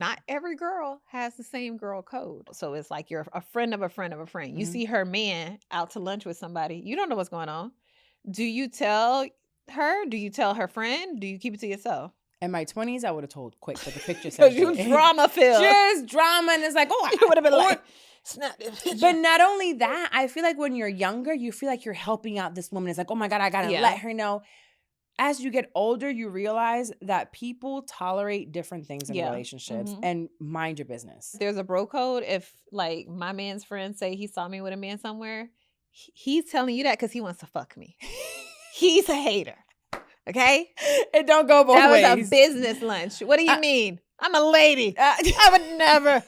not every girl has the same girl code. So it's like you're a friend of a friend of a friend. You Mhm. see her man out to lunch with somebody. You don't know what's going on. Do you tell her? Do you tell her friend? Do you keep it to yourself? In my 20s, I would have told quick, but the picture says Because you drama filled. Just drama, and it's like, oh, You would have been or- like, snap this picture. But not only that, I feel like when you're younger, you feel like you're helping out this woman. It's like, oh my God, I gotta Yeah. let her know. As you get older, you realize that people tolerate different things in Yeah. relationships, Mhm. and mind your business. There's a bro code. If like my man's friend say he saw me with a man somewhere, he's telling you that because he wants to fuck me. He's a hater. Okay? It don't go both ways. That was a business lunch. What do you mean? I'm a lady. I would never.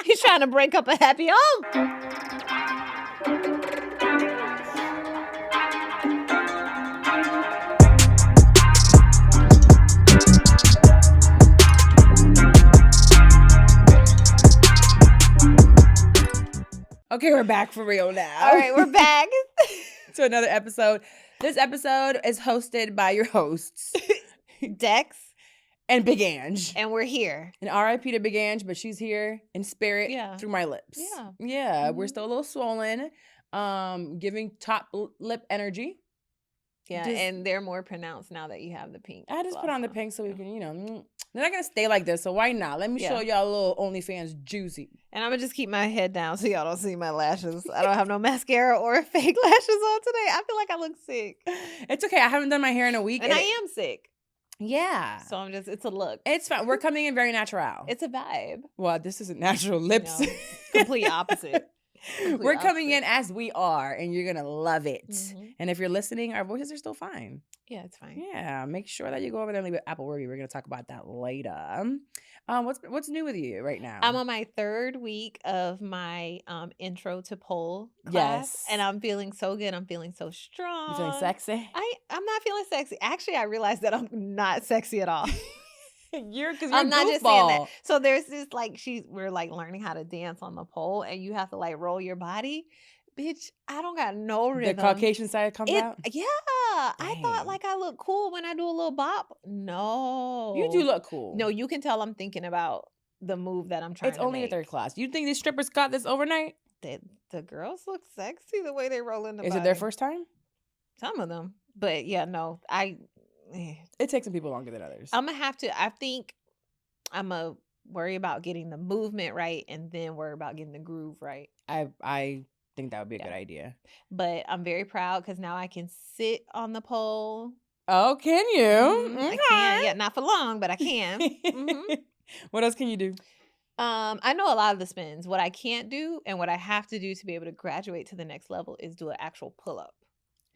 He's trying to break up a happy home. Okay, we're back for real now. All right, we're back. to another episode. This episode is hosted by your hosts, Dex and Big Ange. and we're here. And RIP to Big Ange, but she's here in spirit through my lips. Yeah. Yeah, we're still a little swollen, giving top lip energy. Yeah, and they're more pronounced now that you have the pink. I just put on the gloss pink so we can, they're not going to stay like this, so why not? Let me show y'all a little OnlyFans juicy. And I'm going to just keep my head down so y'all don't see my lashes. I don't have no mascara or fake lashes on today. I feel like I look sick. It's okay. I haven't done my hair in a week. And I am sick. Yeah. So it's a look. It's fine. We're coming in very natural. It's a vibe. Well, this isn't natural lips. No, complete opposite. We're coming in as we are, and you're going to love it. Mm-hmm. And if you're listening, our voices are still fine. Yeah, it's fine. Yeah, make sure that you go over there and leave an Apple review. We're going to talk about that later. What's new with you right now? I'm on my third week of my intro to pole class. Yes. And I'm feeling so good. I'm feeling so strong. You feeling sexy? I'm not feeling sexy. Actually, I realized that I'm not sexy at all. I'm not just saying that. So there's this we're like learning how to dance on the pole, and you have to like roll your body. Bitch, I don't got no rhythm. The Caucasian side comes out? Yeah. I thought like I look cool when I do a little bop. No. You do look cool. No, you can tell I'm thinking about the move that I'm trying to make. It's only a third class. You think these strippers got this overnight? The girls look sexy the way they roll in the body. Is it their first time? Some of them. But yeah, no. It takes some people longer than others. I'm going to have to, I think I'm going to worry about getting the movement right and then worry about getting the groove right. I think that would be a good idea. But I'm very proud because now I can sit on the pole. Oh, can you? Mm-hmm. I can. Yeah, not for long, but I can. Mm-hmm. What else can you do? I know a lot of the spins. What I can't do and what I have to do to be able to graduate to the next level is do an actual pull-up.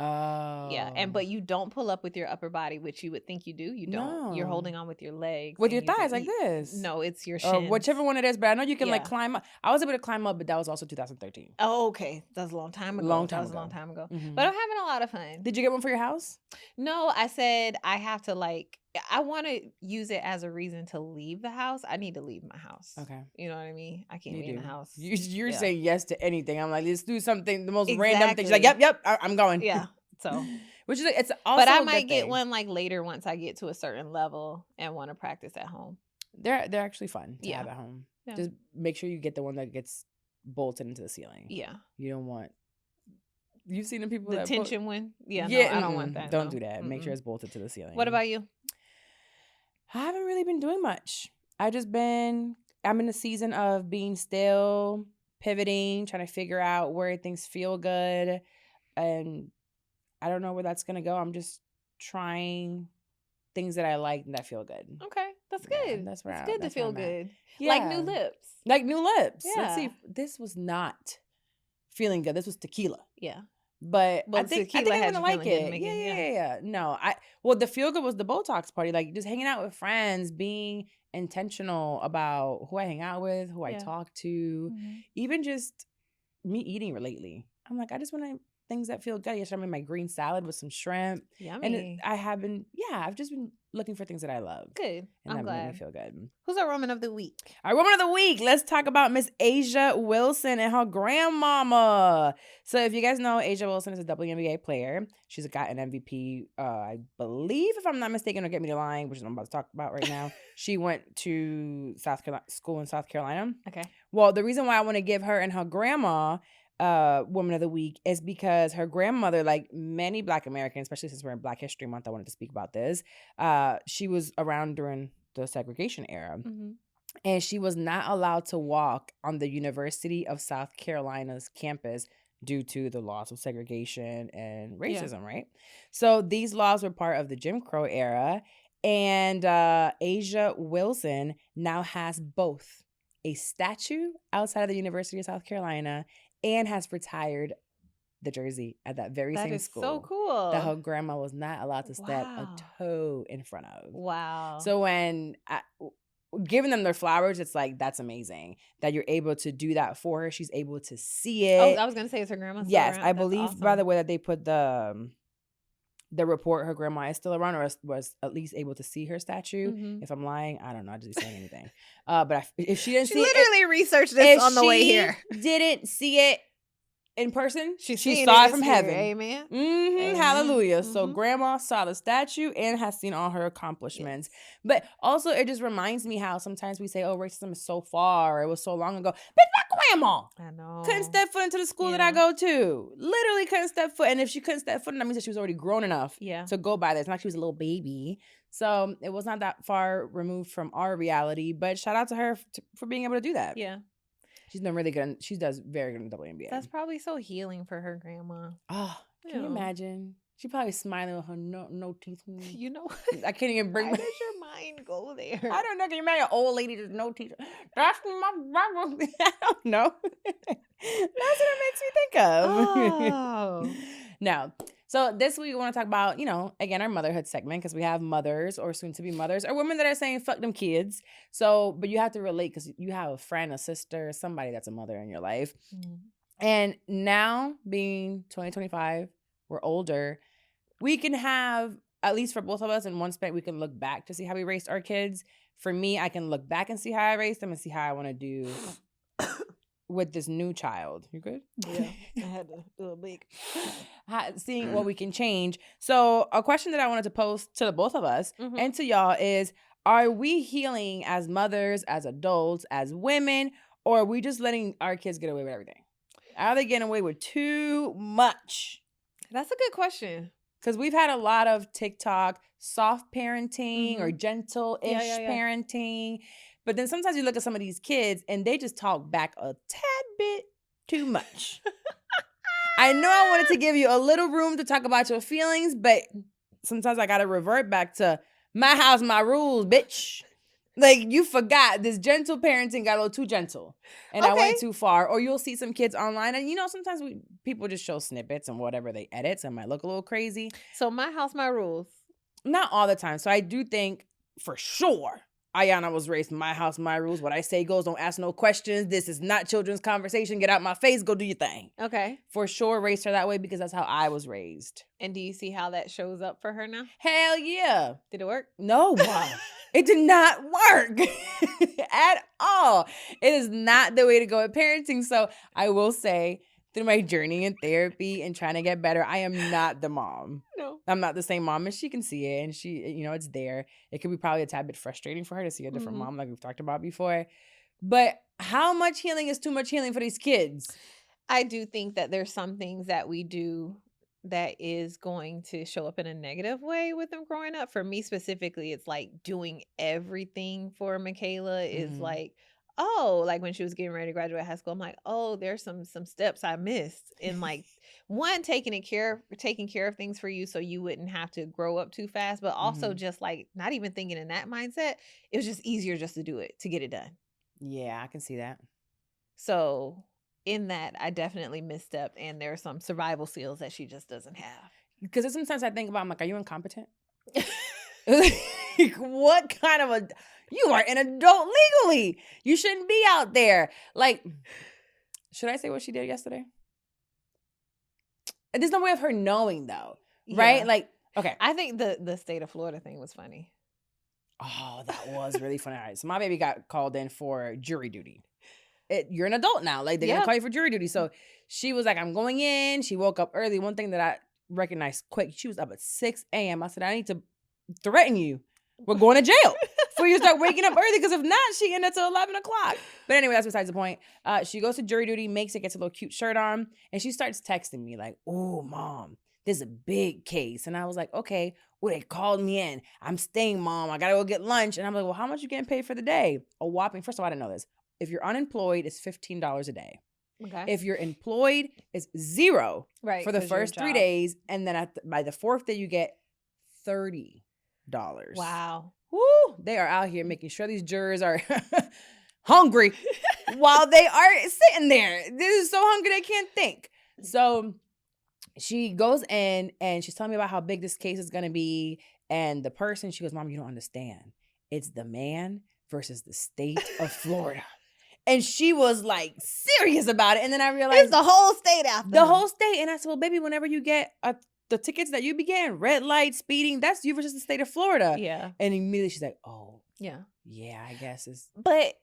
Oh. Yeah, but you don't pull up with your upper body, which you would think you do. You don't. No. You're holding on with your legs. With your thighs like this. No, it's your shins. Or whichever one it is, but I know you can like climb up. I was able to climb up, but that was also 2013. Oh, okay. That was a long time ago. That was a long time ago. Mm-hmm. But I'm having a lot of fun. Did you get one for your house? No, I said I have to I want to use it as a reason to leave the house. I need to leave my house. Okay. You know what I mean? I can't be in the house. You're saying yes to anything. I'm like, let's do something, the most random thing. She's like, yep, I'm going. Yeah. So, which is it's also. But I might get one like later once I get to a certain level and want to practice at home. They're actually fun to have at home. Yeah. Just make sure you get the one that gets bolted into the ceiling. Yeah. You don't want. You've seen the people the tension one. Yeah. No, I don't want that. Don't do that. Make sure it's bolted to the ceiling. What about you? I haven't really been doing much. I'm in a season of being still, pivoting, trying to figure out where things feel good, and I don't know where that's gonna go. I'm just trying things that I like and that feel good. Okay, that's good. That's where it's good to feel good. Yeah. Like new lips. Like new lips. Yeah. Let's see. This was not feeling good. This was tequila. Yeah. But I think I'm gonna like it. Yeah. No, the feel good was the Botox party. Like just hanging out with friends, being intentional about who I hang out with, who I talk to, even just me eating lately. I'm like, I just want things that feel good. Yesterday I made my green salad with some shrimp. Yummy. And I've just been looking for things that I love. Good. And I'm that made me glad. feel good. Who's our woman of the week? Our woman of the week. Let's talk about Miss Asia Wilson and her grandmama. So if you guys know, Asia Wilson is a WNBA player. She's got an MVP, I believe, if I'm not mistaken, or get me to lying, which is what I'm about to talk about right now. She went to school in South Carolina. Okay. Well, the reason why I want to give her and her grandma woman of the week is because her grandmother, like many Black Americans, especially since we're in Black History Month, I wanted to speak about this. She was around during the segregation era. Mm-hmm. And she was not allowed to walk on the University of South Carolina's campus due to the laws of segregation and racism, right? So these laws were part of the Jim Crow era. And Asia Wilson now has both a statue outside of the University of South Carolina and has retired the jersey at that very same school. That is so cool. That her grandma was not allowed to step a toe in front of. Wow. So when giving them their flowers, it's like, that's amazing that you're able to do that for her. She's able to see it. Oh, I was going to say, is her grandma still yes, around? I That's believe awesome. by the way that they put the report, her grandma is still around, or was at least able to see her statue. Mm-hmm. If I'm lying, I don't know. I just saying anything. But if she didn't She see literally researched this on the way here. Didn't see it in person, she seen saw it it from here. heaven. Amen. Amen. Hallelujah. So grandma saw the statue and has seen all her accomplishments. Yes. But also it just reminds me how sometimes we say, oh, racism is so far, or it was so long ago. But my grandma, I know, couldn't step foot into the school that I go to. Literally couldn't step foot. And if she couldn't step foot, that means that she was already grown enough to go by there. It's not like she was a little baby. So it was not that far removed from our reality. But shout out to her for being able to do that. Yeah. She's done really good. She does very good in the WNBA. That's probably so healing for her grandma. Oh, can you imagine? She probably smiling with her no teeth. You know, I can't even bring. Why does your mind go there? I don't know. Can you imagine an old lady with no teeth? That's my grandma. I don't know. That's what it makes me think of. Oh. Now, so this week we want to talk about, again, our motherhood segment, because we have mothers or soon to be mothers or women that are saying, fuck them kids. So, but you have to relate because you have a friend, a sister, somebody that's a mother in your life. Mm-hmm. And now being 2025, we're older, we can have, at least for both of us, in one spot, we can look back to see how we raised our kids. For me, I can look back and see how I raised them and see how I want to do with this new child. You good? Yeah, I had to do a big. Seeing what we can change. So a question that I wanted to pose to the both of us and to y'all is, are we healing as mothers, as adults, as women, or are we just letting our kids get away with everything? Are they getting away with too much? That's a good question. Because we've had a lot of TikTok soft parenting or gentle-ish parenting. But then sometimes you look at some of these kids and they just talk back a tad bit too much. I know I wanted to give you a little room to talk about your feelings, but sometimes I got to revert back to my house, my rules, bitch. Like, you forgot this gentle parenting got a little too gentle and I went too far. Or you'll see some kids online and, sometimes people just show snippets and whatever they edit. So it might look a little crazy. So my house, my rules. Not all the time. So I do think for sure Ayana was raised my house, my rules. What I say goes, don't ask no questions. This is not children's conversation. Get out my face. Go do your thing. Okay. For sure raised her that way because that's how I was raised. And do you see how that shows up for her now? Hell yeah. Did it work? No. It did not work at all. It is not the way to go at parenting. So I will say, through my journey in therapy and trying to get better, I am not the mom. No. I'm not the same mom, and she can see it, and she, it's there. It could be probably a tad bit frustrating for her to see a different mom like we've talked about before. But how much healing is too much healing for these kids? I do think that there's some things that we do that is going to show up in a negative way with them growing up. For me specifically, it's like doing everything for Michaela is like, oh, like when she was getting ready to graduate high school, I'm like, oh, there's some steps I missed in like one, taking care of things for you so you wouldn't have to grow up too fast, but also just like not even thinking in that mindset. It was just easier just to do it, to get it done. Yeah, I can see that. So in that, I definitely misstepped, and there are some survival skills that she just doesn't have. Because sometimes I think about, I'm like, are you incompetent? Like, what kind of you are an adult legally. You shouldn't be out there. Like, should I say what she did yesterday? There's no way of her knowing, though, right? Like, okay. I think the state of Florida thing was funny. Oh, that was really funny. All right, so my baby got called in for jury duty. You're an adult now. Like, they're going to call you for jury duty. So she was like, I'm going in. She woke up early. One thing that I recognized quick, she was up at 6 a.m. I said, I need to threaten you. We're going to jail before you start waking up early, because if not, she ended till 11 o'clock. But anyway, that's besides the point. She goes to jury duty, makes it, gets a little cute shirt on, and she starts texting me like, oh, Mom, this is a big case. And I was like, okay, well, they called me in. I'm staying, Mom. I got to go get lunch. And I'm like, well, how much you getting paid for the day? A whopping, first of all, I didn't know this. If you're unemployed, it's $15 a day. Okay. If you're employed, it's $0 for the first 3 days. And then by the fourth day, you get $30. Wow. Woo! They are out here making sure these jurors are hungry while they are sitting there. This is so hungry they can't think. So she goes in and she's telling me about how big this case is going to be. And the person, she goes, Mom, you don't understand. It's the man versus the state of Florida. And she was like serious about it. And then I realized it's the whole state after the whole state. And I said, well, baby, whenever you get the tickets that you be getting, red light, speeding, that's you versus the state of Florida. Yeah. And immediately she's like, oh. Yeah. Yeah, I guess it's. But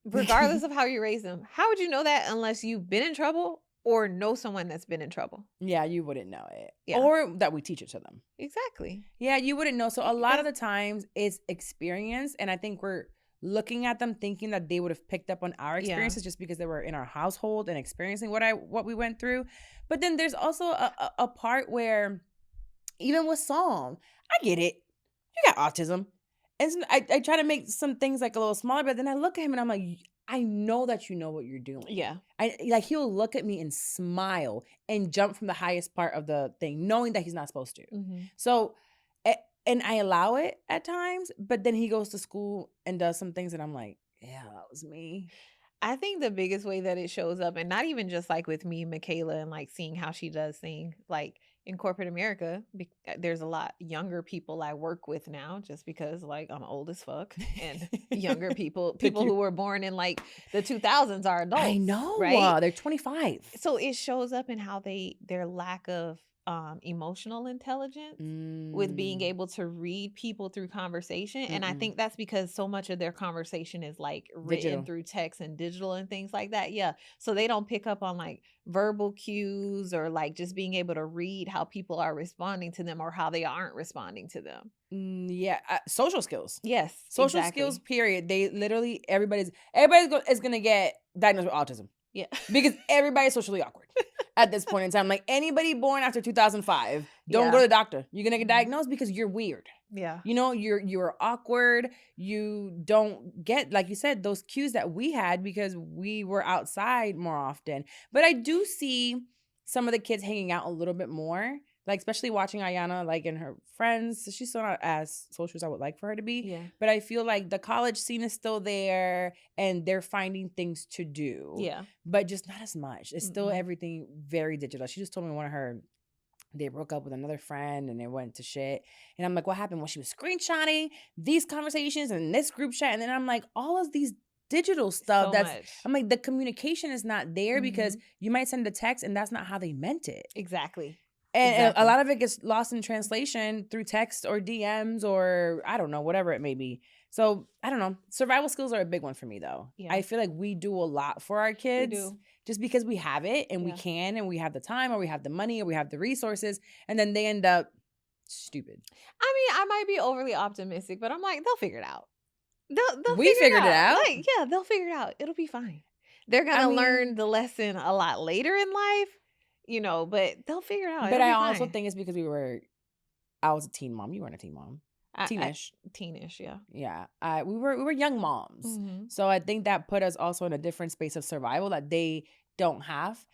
regardless of how you raise them, how would you know that unless you've been in trouble or know someone that's been in trouble? Yeah, you wouldn't know it. Yeah. Or that we teach it to them. Exactly. Yeah, you wouldn't know. So a lot of the times it's experience. And I think we're looking at them thinking that they would have picked up on our experiences just because they were in our household and experiencing what we went through. But then there's also a part where even with Psalm, I get it. You got autism. And so I try to make some things like a little smaller, but then I look at him and I'm like, I know that you know what you're doing. Yeah. He'll look at me and smile and jump from the highest part of the thing, knowing that he's not supposed to. Mm-hmm. So, and I allow it at times, but then he goes to school and does some things and I'm like, yeah, that was me. I think the biggest way that it shows up, and not even just like with me, Michaela, and like seeing how she does things, like in corporate America, there's a lot younger people I work with now, just because like I'm old as fuck, and younger people who were born in like the 2000s are adults. I know, right? They're 25. So it shows up in how their lack of emotional intelligence with being able to read people through conversation. And I think that's because so much of their conversation is like written through text and digital and things like that. Yeah. So they don't pick up on like verbal cues or like just being able to read how people are responding to them or how they aren't responding to them. Social skills. Yes. Social skills, period. They literally, everybody's is going to get diagnosed with autism. Yeah. Because everybody's socially awkward at this point in time. Like anybody born after 2005, don't go to the doctor. You're going to get diagnosed because you're weird. Yeah. You know, you're awkward. You don't get, like you said, those cues that we had because we were outside more often. But I do see some of the kids hanging out a little bit more. Like, especially watching Ayana, like, and her friends. She's still not as social as I would like for her to be. Yeah. But I feel like the college scene is still there, and they're finding things to do. Yeah. But just not as much. It's still everything very digital. She just told me they broke up with another friend, and they went to shit. And I'm like, what happened? Well, she was screenshotting these conversations and this group chat. And then I'm like, all of these digital stuff, I'm like, the communication is not there because you might send a text, and that's not how they meant it. Exactly. And a lot of it gets lost in translation through text or DMs or I don't know, whatever it may be. So I don't know. Survival skills are a big one for me though. Yeah. I feel like we do a lot for our kids just because we have it and we can and we have the time or we have the money or we have the resources and then they end up stupid. I mean, I might be overly optimistic, but I'm like, they'll figure it out. We figured it out. Like, yeah, they'll figure it out. It'll be fine. They're going to learn the lesson a lot later in life. You know, but they'll figure it out. But I also think it's because I was a teen mom. You weren't a teen mom. Teenish. Teenish, yeah. Yeah. We were young moms. Mm-hmm. So I think that put us also in a different space of survival that they don't have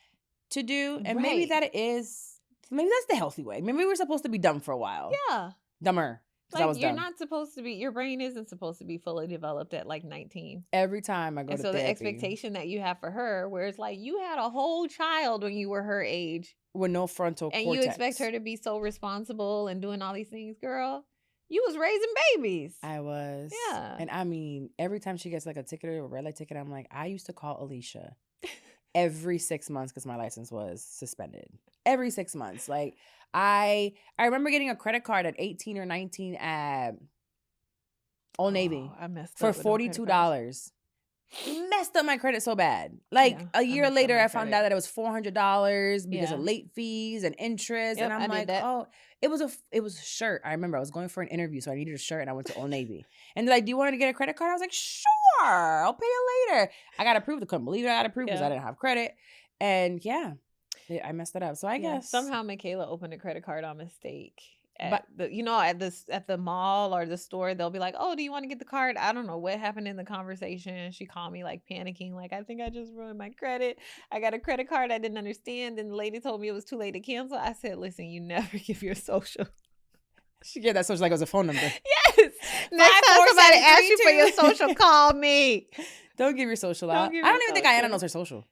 to do. And maybe maybe that's the healthy way. Maybe we're supposed to be dumb for a while. Yeah. Dumber. Like you're not supposed to be, your brain isn't supposed to be fully developed at like 19. Every time I go to therapy. So the expectation that you have for her, where it's like you had a whole child when you were her age. With no frontal cortex. And you expect her to be so responsible and doing all these things, girl. You was raising babies. I was. Yeah. And I mean, every time she gets like a ticket or a red light ticket, I'm like, I used to call Alicia every 6 months because my license was suspended. Every 6 months. Like, I remember getting a credit card at 18 or 19 at Old Navy, I messed for up with them credit cards. $42. Messed up my credit so bad. Like Yeah, a I year messed up later, my I found credit. out that it was $400 because of Yeah. late fees and interest. And Yep, I'm I did like, that. oh, it was a shirt. I remember I was going for an interview, so I needed a shirt, and I went to Old Navy. And they're like, "Do you want to get a credit card?" I was like, "Sure, I'll pay it later." I got approved. I couldn't believe it. I got approved because I Yeah. didn't have credit. And yeah, I messed it up. So I Yeah. guess, Somehow Michaela opened a credit card on mistake. but At the at the mall or the store, they'll be like, "Oh, do you want to get the card?" I don't know what happened in the conversation. She called me like panicking, like, "I think I just ruined my credit. I got a credit card I didn't understand." And the lady told me it was too late to cancel. I said, "Listen, you never give your social." she gave that social like it was a phone number. Yes. Next time somebody asks you for your 54732. social, call me. Don't give your social Don't out. give I your don't even think Ayanna social. knows her social.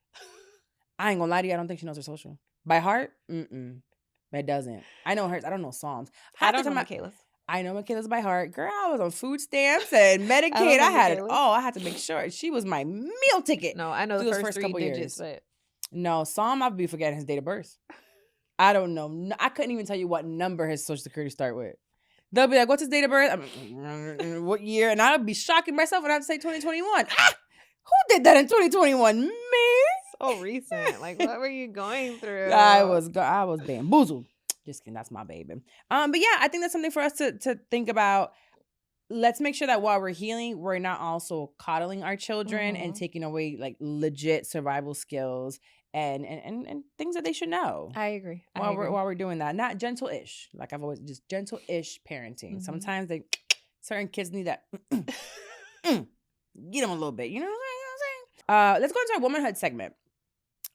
I ain't gonna lie to you. I don't think she knows her social by heart. It doesn't. I know hers. I don't know Psalms. I Half the don't know time Michaela's. I know Michaela's by heart. Girl, I was on food stamps and I don't Medicaid. know I had it Michaela's. all. I had to make sure she was my meal ticket. No, I know through the those first 3 couple digits, years. but No, Psalm, I'll be forgetting his date of birth. I don't know. I couldn't even tell you what number his social security start with. They'll be like, "What's his date of birth?" I'm what year? And I'll be shocking myself when I have to say 2021. Who did that in 2021? Me? so recent. Like, what were you going through? I was bamboozled. Just kidding. That's my baby. But yeah, I think that's something for us to think about. Let's make sure that while we're healing, we're not also coddling our children and taking away like legit survival skills and things that they should know. I agree. While we're doing that, not gentle-ish. Like I've always just gentle-ish parenting. Sometimes certain kids need that. Get them a little bit. You know what I'm saying? Let's go into our womanhood segment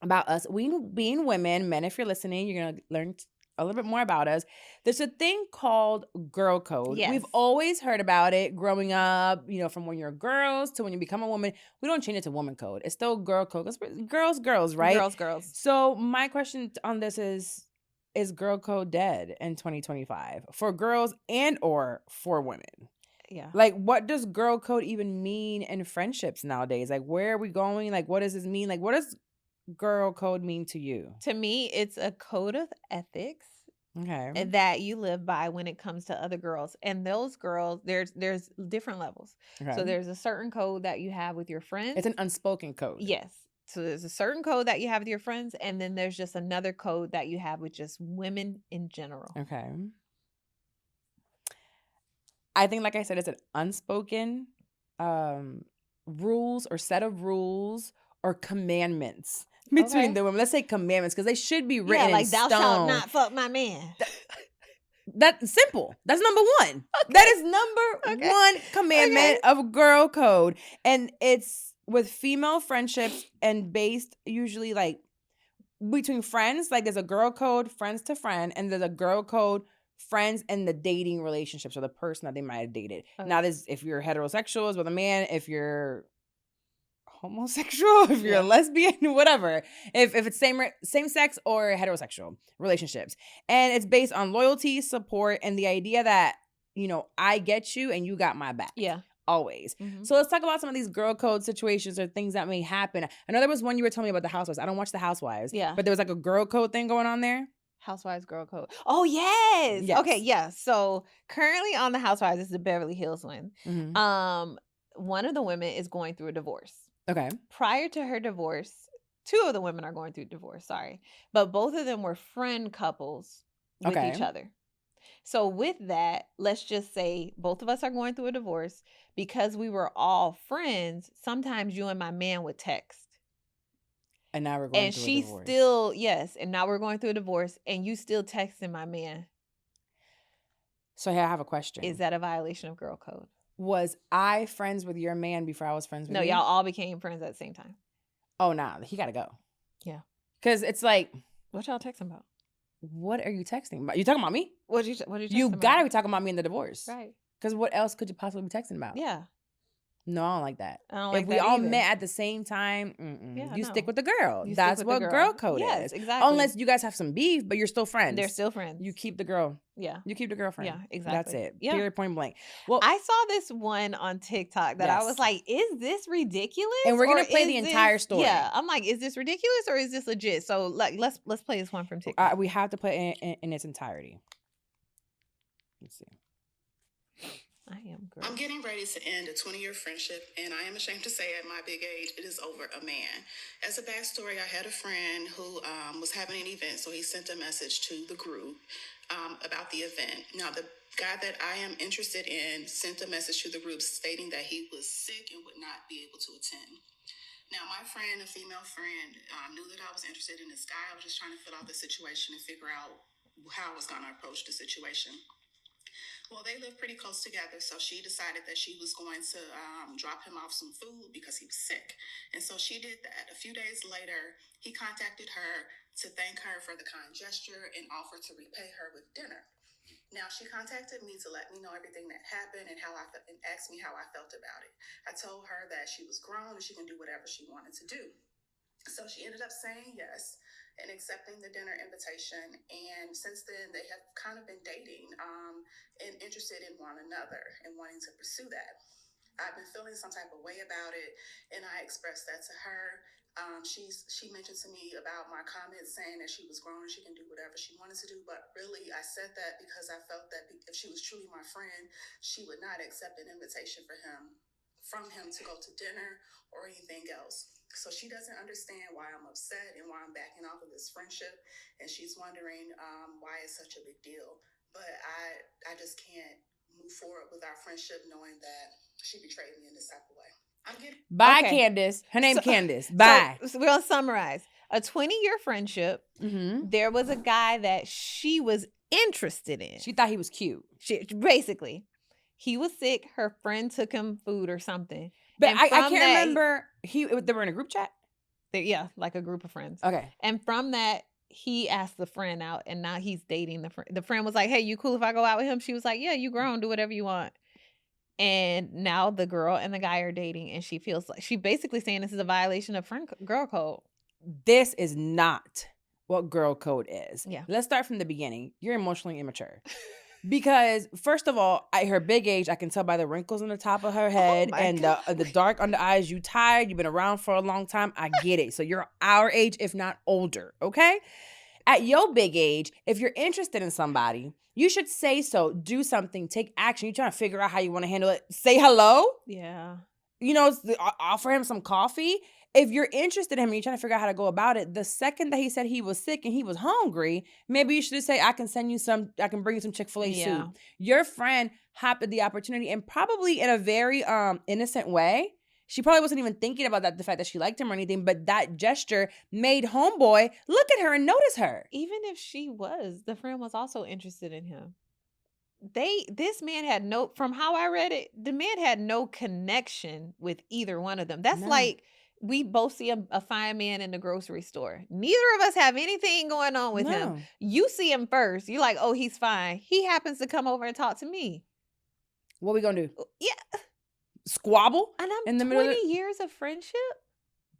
about us. We being women, men. If you're listening, you're gonna learn a little bit more about us. There's a thing called girl code. Yes. We've always heard about it growing up, from when you're girls to when you become a woman. We don't change it to woman code. It's still girl code. Girls, right? Girls. So my question on this is girl code dead in 2025 for girls and or for women? Yeah. Like, what does girl code even mean in friendships nowadays? Like, where are we going? Like, what does this mean? Like, what does girl code mean to you? To me, it's a code of ethics that you live by when it comes to other girls. And those girls, there's different levels. Okay. So there's a certain code that you have with your friends. It's an unspoken code. Yes. So there's a certain code that you have with your friends, and then there's just another code that you have with just women in general. Okay. I think, like I said, it's an unspoken rules or set of rules or commandments between the women. Let's say commandments because they should be written in like stone. thou shalt not fuck my man. That's simple. That's number one. Okay. That is number one commandment of girl code. And it's with female friendships and based usually like between friends. Like there's a girl code, friends to friend, and there's a girl code, friends and the dating relationships or the person that they might have dated. Okay. Now, this if you're heterosexual is with a man, if you're homosexual, if you're a lesbian, whatever. If it's same sex or heterosexual relationships. And it's based on loyalty, support, and the idea that, I get you and you got my back. Yeah. Always. Mm-hmm. So let's talk about some of these girl code situations or things that may happen. I know there was one you were telling me about the Housewives. I don't watch the Housewives. Yeah. But there was like a girl code thing going on there. Housewives girl code. Oh, yes. Okay, yeah. So currently on the Housewives, this is the Beverly Hills one. Mm-hmm. One of the women is going through a divorce. Okay. Prior to her divorce, 2 of the women are going through divorce, sorry. But both of them were friend couples with each other. So with that, let's just say both of us are going through a divorce. Because we were all friends, sometimes you and my man would text. And now we're going through a divorce. And she's still, and now we're going through a divorce and you still texting my man. So here I have a question. Is that a violation of girl code? Was I friends with your man before I was friends with you? No, y'all all became friends at the same time. Oh, nah. He got to go. Yeah. Because it's like. What y'all texting about? What are you texting about? You talking about me? What are you texting about? You got to be talking about me in the divorce. Right. Because what else could you possibly be texting about? Yeah. No, I don't like that. I don't like that if we all either. met at the same time, you stick with the girl. You That's what girl code is. Yes, exactly. Unless you guys have some beef, but you're still friends. They're still friends. You keep the girl. Yeah. You keep the girlfriend. Yeah, exactly. That's it. Yeah. Period, point blank. Well, I saw this one on TikTok that I was like, is this ridiculous? And we're going to play the entire story. Yeah. I'm like, is this ridiculous or is this legit? So like, let's play this one from TikTok. We have to play it in its entirety. Let's see. I am I'm gross. getting ready to end a 20-year friendship, and I am ashamed to say at my big age, it is over a man. As a backstory, I had a friend who was having an event, so he sent a message to the group about the event. Now, the guy that I am interested in sent a message to the group stating that he was sick and would not be able to attend. Now, my friend, a female friend, knew that I was interested in this guy. I was just trying to fill out the situation and figure out how I was going to approach the situation. Well, they live pretty close together, so she decided that she was going to drop him off some food because he was sick. And so she did that. A few days later, he contacted her to thank her for the kind gesture and offered to repay her with dinner. Now, she contacted me to let me know everything that happened and and asked me how I felt about it. I told her that she was grown and she can do whatever she wanted to do. So she ended up saying yes and accepting the dinner invitation. And since then, they have kind of been dating and interested in one another and wanting to pursue that. I've been feeling some type of way about it, and I expressed that to her. She mentioned to me about my comments saying that she was grown and she can do whatever she wanted to do. But really, I said that because I felt that if she was truly my friend, she would not accept an invitation from him to go to dinner or anything else. So she doesn't understand why I'm upset and why I'm backing off of this friendship, and she's wondering why it's such a big deal. But I just can't move forward with our friendship knowing that she betrayed me in this type of way. I'm getting Bye, Okay. Candace. Her name So- Candace. Bye. So we're gonna summarize. A 20-year friendship. Mm-hmm. There was a guy that she was interested in. She thought he was cute. Basically, he was sick. Her friend took him food or something. But And I from can't that, remember. They were in a group chat? Yeah, like a group of friends. Okay. And from that, he asked the friend out, and now he's dating the friend. The friend was like, "Hey, you cool if I go out with him?" She was like, "Yeah, you grown, do whatever you want." And now the girl and the guy are dating, and she feels like she basically saying this is a violation of girl code. This is not what girl code is. Yeah. Let's start from the beginning. You're emotionally immature. Because first of all, at her big age, I can tell by the wrinkles on the top of her head my and the dark under eyes. You tired. You've been around for a long time. I get it. So you're our age, if not older. Okay. At your big age, if you're interested in somebody, you should say so. Do something. Take action. You're trying to figure out how you want to handle it. Say hello. Yeah. You know, offer him some coffee. If you're interested in him and you're trying to figure out how to go about it, the second that he said he was sick and he was hungry, maybe you should just say, I can bring you some Chick-fil-A soup. Your friend hopped at the opportunity and probably in a very innocent way. She probably wasn't even thinking about the fact that she liked him or anything, but that gesture made homeboy look at her and notice her. Even if she was, the friend was also interested in him. This man had from how I read it, the man had no connection with either one of them. That's like we both see a fine man in the grocery store. Neither of us have anything going on with him. You see him first. You're like, oh, he's fine. He happens to come over and talk to me. What we gonna do? Yeah. Squabble? And I'm in the 20 years of friendship?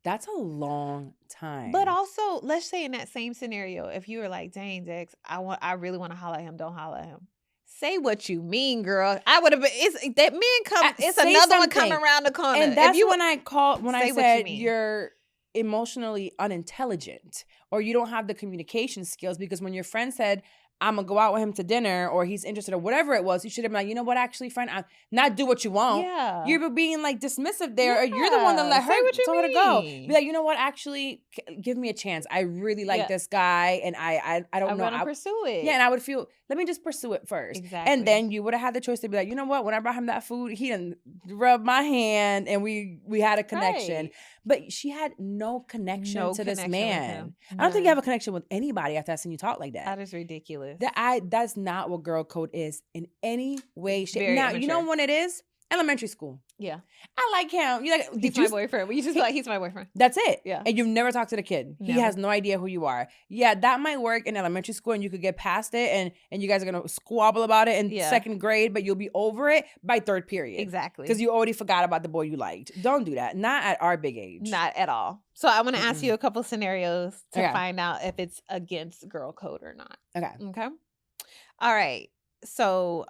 That's a long time. But also, let's say in that same scenario, if you were like, dang, Dex, I really want to holler at him, don't holler at him. Say what you mean, girl. I would have been. That man come. It's another one coming around the corner. And that's when I said you're emotionally unintelligent or you don't have the communication skills. Because when your friend said, I'm gonna go out with him to dinner, or he's interested, or whatever it was, you should have been like, you know what, actually, friend, I'm not do what you want. Yeah, you're being like dismissive there, or you're the one that let her tell her to go. Be like, you know what, actually, give me a chance. I really like this guy, and I don't know. I want to pursue it. Yeah, and I would feel, let me just pursue it first. Exactly. And then you would have had the choice to be like, you know what, when I brought him that food, he didn't rub my hand, and we had a connection. Right. But she had no connection to this man. I don't think you have a connection with anybody after I've seen you talk like that. That is ridiculous. That's not what girl code is in any way, shape. Now, immature. You know when it is? Elementary school. Yeah. I like him. You like? He's my boyfriend. You just like, he's my boyfriend. That's it. Yeah. And you've never talked to the kid. Never. He has no idea who you are. Yeah, that might work in elementary school and you could get past it and you guys are going to squabble about it in second grade, but you'll be over it by third period. Exactly. Because you already forgot about the boy you liked. Don't do that. Not at our big age. Not at all. So I want to ask you a couple scenarios to find out if it's against girl code or not. Okay. All right. So,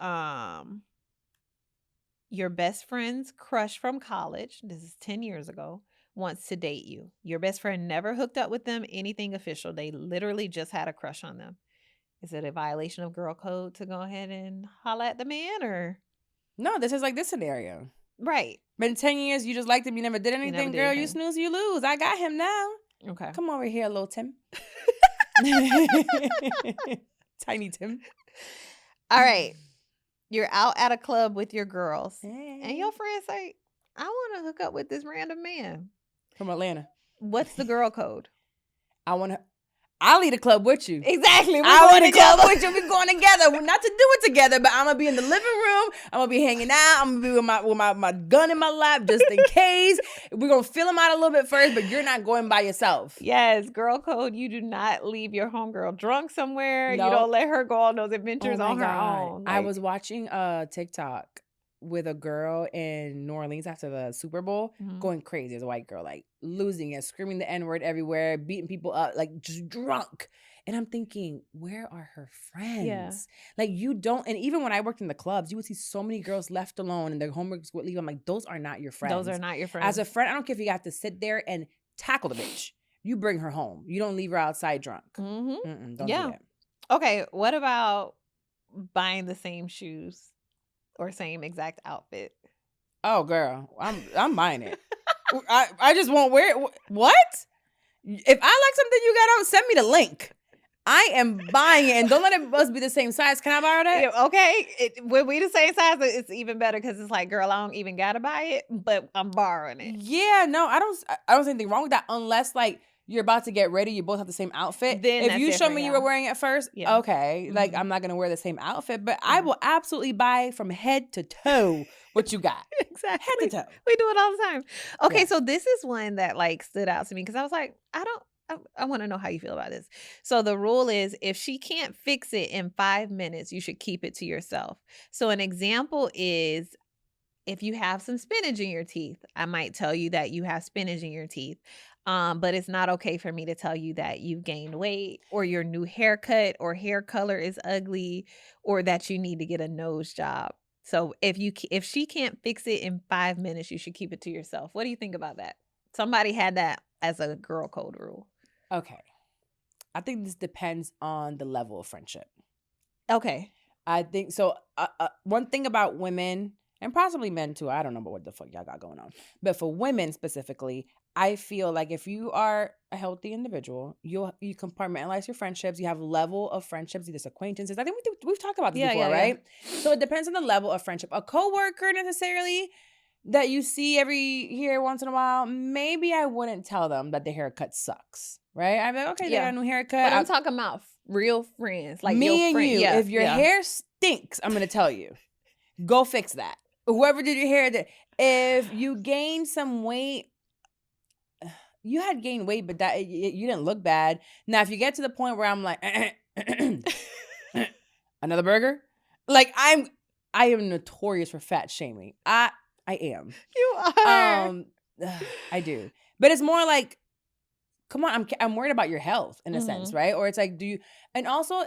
your best friend's crush from college, this is 10 years ago, wants to date you. Your best friend never hooked up with them, anything official. They literally just had a crush on them. Is it a violation of girl code to go ahead and holla at the man or? No, this is like this scenario. Right. Been 10 years, you just liked him, you never did anything, never did girl. You anything. snooze, you lose. I got him now. Okay. Come over here, little Tim. Tiny Tim. All right. You're out at a club with your girls. Hey. And your friends say, I want to hook up with this random man. From Atlanta. What's the girl code? I'll leave the club with you. Exactly. I'll leave the club with you. We're going together. We're not to do it together, but I'm going to be in the living room. I'm going to be hanging out. I'm going to be with my gun in my lap just in case. We're going to fill him out a little bit first, but you're not going by yourself. Yes, girl code. You do not leave your homegirl drunk somewhere. No. You don't let her go on those adventures Oh my on her God. own. I was watching a TikTok with a girl in New Orleans after the Super Bowl, going crazy as a white girl, like losing it, screaming the N-word everywhere, beating people up, like just drunk. And I'm thinking, where are her friends? Yeah. Like you don't, and even when I worked in the clubs, you would see so many girls left alone and their homeworks would leave. I'm like, those are not your friends. Those are not your friends. As a friend, I don't care if you have to sit there and tackle the bitch. You bring her home. You don't leave her outside drunk. Mm-hmm. Don't do that. Okay, what about buying the same shoes or same exact outfit? Oh, girl, I'm buying it. I just won't wear it. What? If I like something you got on, send me the link. I am buying it, and don't let us be the same size. Can I borrow that? Yeah, okay, when we the same size, it's even better because it's like, girl, I don't even gotta buy it, but I'm borrowing it. Yeah, no, I don't see anything wrong with that unless like you're about to get ready, you both have the same outfit. Then if that's you show different, me you yeah. were wearing it first, Yeah. okay, like I'm not gonna wear the same outfit, but I will absolutely buy from head to toe what you got. Exactly. Head to toe. We do it all the time. Okay, Yeah. so this is one that like stood out to me because I was like, I want to know how you feel about this. So the rule is if she can't fix it in 5 minutes, you should keep it to yourself. So an example is if you have some spinach in your teeth, I might tell you that you have spinach in your teeth. But it's not okay for me to tell you that you've gained weight or your new haircut or hair color is ugly or that you need to get a nose job. So if she can't fix it in 5 minutes, you should keep it to yourself. What do you think about that? Somebody had that as a girl code rule. Okay. I think this depends on the level of friendship. Okay. I think so. One thing about women and possibly men too, I don't know about what the fuck y'all got going on, but for women specifically, I feel like if you are a healthy individual, you compartmentalize your friendships. You have level of friendships, either acquaintances. I think we've talked about this before, right? So it depends on the level of friendship. A coworker necessarily that you see here once in a while, maybe I wouldn't tell them that their haircut sucks, right? I'm like, okay, they got a new haircut. But I'm talking about real friends, like me your and friend. you. Yeah, if your hair stinks, I'm gonna tell you, go fix that. Whoever did your hair, if you gained some weight, you had gained weight, but that you didn't look bad. Now, if you get to the point where I'm like, another burger, like I am notorious for fat shaming. I am. You are. I do, but it's more like, come on, I'm worried about your health in a sense, right? Or it's like, and also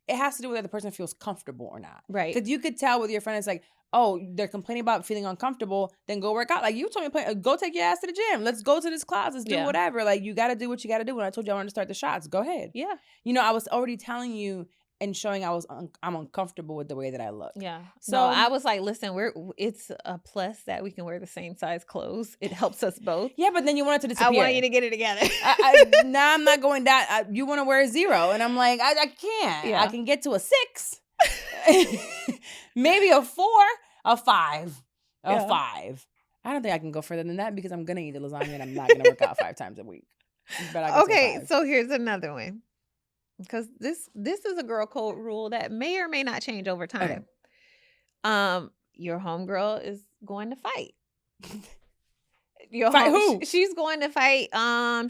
it has to do with whether the person feels comfortable or not, right? Because you could tell with your friend, it's like, oh, they're complaining about feeling uncomfortable, then go work out. Like you told me, go take your ass to the gym. Let's go to this class. Let's do whatever. Like you got to do what you got to do. When I told you I wanted to start the shots, go ahead. Yeah. I was already telling you and showing I'm uncomfortable with the way that I look. Yeah. So no, I was like, listen, it's a plus that we can wear the same size clothes. It helps us both. Yeah, but then you want it to disappear. I want you to get it together. Now I'm not going down. You want to wear a 0, and I'm like, I can't. Yeah. I can get to a 6, maybe a 4, a 5, a 5. I don't think I can go further than that because I'm gonna eat the lasagna and I'm not gonna work out 5 times a week. But okay, so here's another one. Because this is a girl code rule that may or may not change over time. Okay. Your homegirl is going to fight. Who? She's going to fight.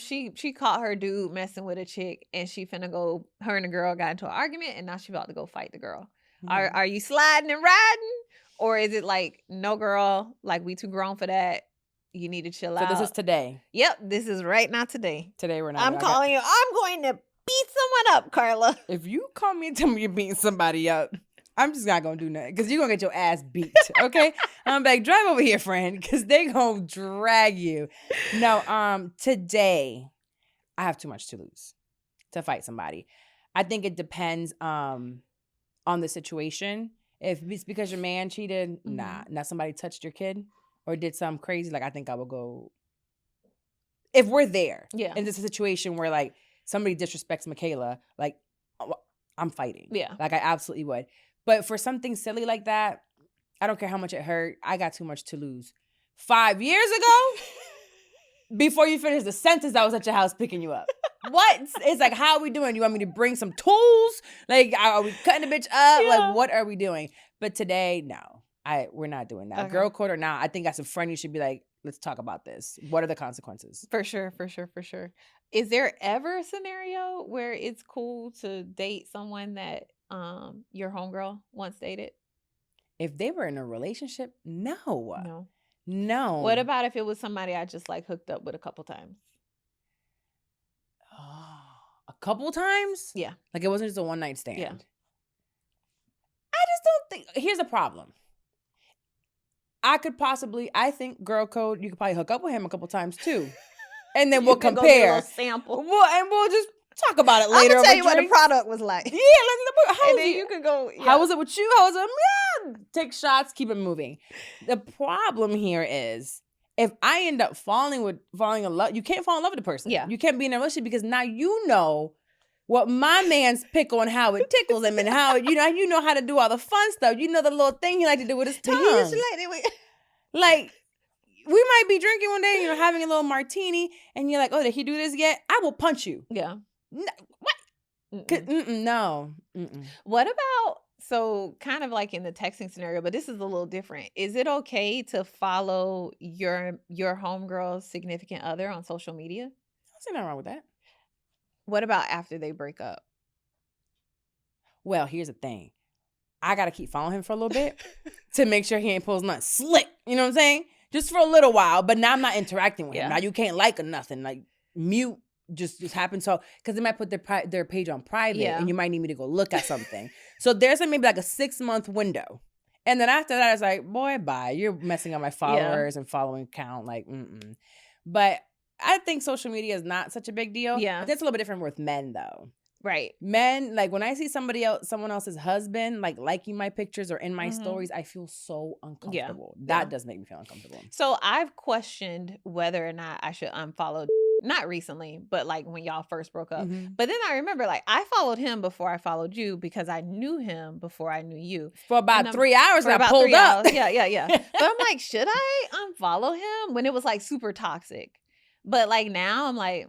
She caught her dude messing with a chick, and she finna go. Her and the girl got into an argument, and now she about to go fight the girl. Mm-hmm. Are you sliding and riding, or is it like, no, girl, like we too grown for that? You need to chill out. So this is today. Yep, this is right now today. Today we're not. I'm calling you. I'm going to beat someone up, Carla. If you call me and tell me you're beating somebody up, I'm just not gonna do nothing because you're gonna get your ass beat. Okay, I'm like, drive over here, friend, because they gonna drag you. No, today I have too much to lose to fight somebody. I think it depends on the situation If it's because your man cheated, nah. Now somebody touched your kid or did something crazy, like I think I would go. If we're there, and it's a situation where like somebody disrespects Michaela, like I'm fighting. Yeah. Like I absolutely would. But for something silly like that, I don't care how much it hurt. I got too much to lose. 5 years ago, before you finish the sentence, I was at your house picking you up. What? It's like, how are we doing? You want me to bring some tools? Like, are we cutting the bitch up? Yeah. Like, what are we doing? But today, no. We're not doing that. Okay. Girl code or not, I think as a friend, you should be like, let's talk about this. What are the consequences? For sure. Is there ever a scenario where it's cool to date someone that your homegirl once dated? If they were in a relationship, no. What about if it was somebody I just like hooked up with a couple times? A couple times? Yeah. Like it wasn't just a one night stand. Yeah. I just don't think. Here's the problem. I think girl code, you could probably hook up with him a couple times too. And then we'll compare. Go get a little sample. We'll just talk about it later. I'll tell you what the product was like. Yeah, and then you could go. Yeah. How was it with you? How was it? Yeah. Take shots, keep it moving. The problem here is if I end up falling in love, you can't fall in love with the person. Yeah. You can't be in a relationship because now you know what my man's pickle and how it tickles him and how you know how to do all the fun stuff. You know the little thing he like to do with his tongue. Like we might be drinking one day, having a little martini, and you're like, "Oh, did he do this yet?" I will punch you. Yeah. No, what? No. What about, so kind of like in the texting scenario, but this is a little different. Is it okay to follow your homegirl's significant other on social media? I don't see nothing wrong with that. What about after they break up? Well, here's the thing. I got to keep following him for a little bit to make sure he ain't pulls nothing slick. You know what I'm saying? Just for a little while, but now I'm not interacting with him. Now you can't like or nothing. Like mute just happens. So, because they might put their page on private and you might need me to go look at something. So there's maybe like a 6-month window. And then after that, it's like, boy, bye. You're messing up my followers and following count. Like, But I think social media is not such a big deal. Yeah. That's a little bit different with men though. Right. Men, like when I see someone else's husband, like liking my pictures or in my stories, I feel so uncomfortable. That does make me feel uncomfortable. So I've questioned whether or not I should unfollow, not recently, but like when y'all first broke up. But then I remember like I followed him before I followed you because I knew him before I knew you. For about 3 hours and I pulled up. Yeah. But I'm like, should I unfollow him when it was like super toxic? But like now I'm like,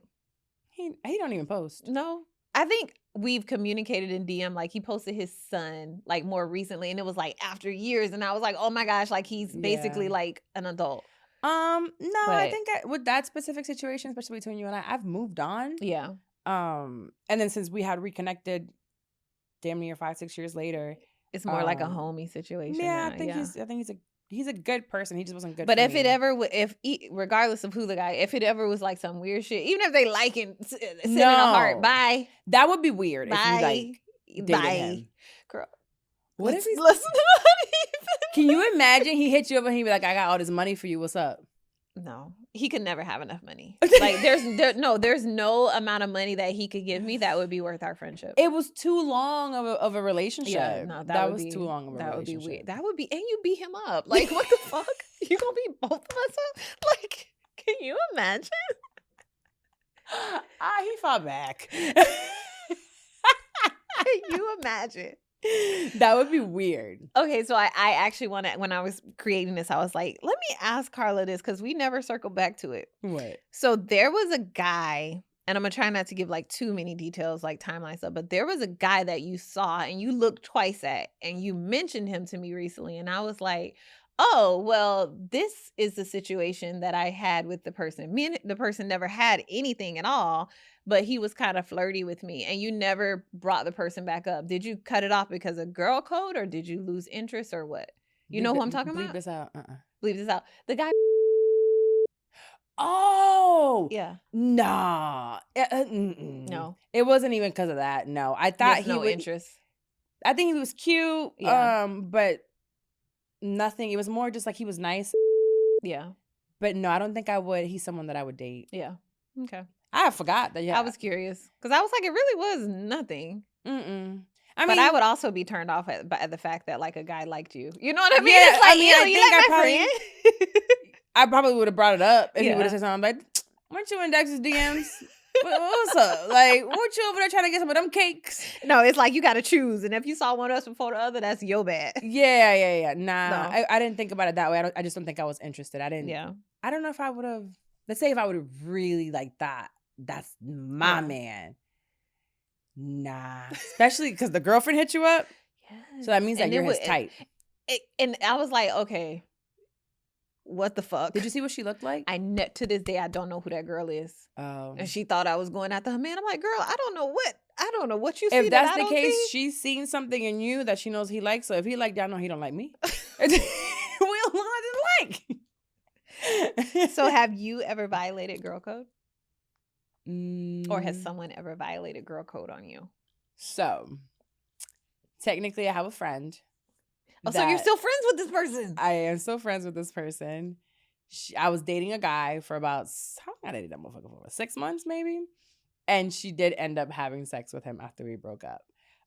he don't even post. No. I think we've communicated in DM, like he posted his son like more recently and it was like after years and I was like, oh my gosh, like he's basically like an adult. No, I think with that specific situation, especially between you and I've moved on. Yeah. And then since we had reconnected damn near 5-6 years later. It's more like a homie situation. Yeah, now. I think he's a good person. He just wasn't good. But for if me. it ever, regardless of who the guy, if it ever was like some weird shit, even if they like it, send a heart, bye. That would be weird. Bye. If you like dated him. Girl. What if he's listen? Can you imagine he hit you up and he'd be like, "I got all this money for you. What's up?" No, he could never have enough money. Like there's no amount of money that he could give me that would be worth our friendship. It was too long of a relationship. Yeah, no, that was too long of a relationship. That would be weird. That would be, and you beat him up. Like what the fuck? You gonna beat both of us up? Like, can you imagine? He fought back. Can you imagine? That would be weird. Okay, so I actually want to, when I was creating this, I was like, let me ask Carla this because we never circled back to it. What? So there was a guy, and I'm going to try not to give like too many details, like timeline stuff, but there was a guy that you saw and you looked twice at, and you mentioned him to me recently, and I was like, oh, well, this is the situation that I had with the person. Me and the person never had anything at all, but he was kind of flirty with me, and you never brought the person back up. Did you cut it off because of girl code, or did you lose interest, or what? You know who I'm talking about? Bleep this out. Bleep this out. The guy. Oh. Yeah. Nah. No. It wasn't even because of that. No. I thought he no would. interest. I think he was cute. Yeah. But nothing. It was more just like he was nice. Yeah. But no, I don't think I would. He's someone that I would date. Yeah. Okay. I forgot that. Yeah. I was curious because I was like, it really was nothing. I But I would also be turned off at the fact that like a guy liked you. You know what I mean? Yeah, It's like, I mean, I you think like I my probably- friend. I probably would have brought it up and he Yeah. would have said something like, weren't you in Dex's DMs? What's up? Like, weren't you over there trying to get some of them cakes? No, it's like you got to choose. And if you saw one of us before the other, that's your bad. Yeah. Nah, No. I didn't think about it that way. I just don't think I was interested. I didn't. Yeah. I don't know if I would have, let's say if I would have really like thought, that's my man. Nah. Especially because the girlfriend hit you up. Yes. So that means that And you're it his would- type. And I was like, okay, what the fuck? Did you see what she looked like? To this day, I don't know who that girl is. Oh. And she thought I was going after her man. I'm like, girl, I don't know what you see. If that's that I the don't case, see. she's seen something in you that she knows he likes. So if he liked you, I know he don't like me. We don't like. So have you ever violated girl code? Or has Mm, someone ever violated girl code on you? So technically I have a friend. Oh, so you're that- still friends with this person? I am still friends with this person. I was dating a guy for about, how long I dated that motherfucker for? 6 months maybe? And she did end up having sex with him after we broke up.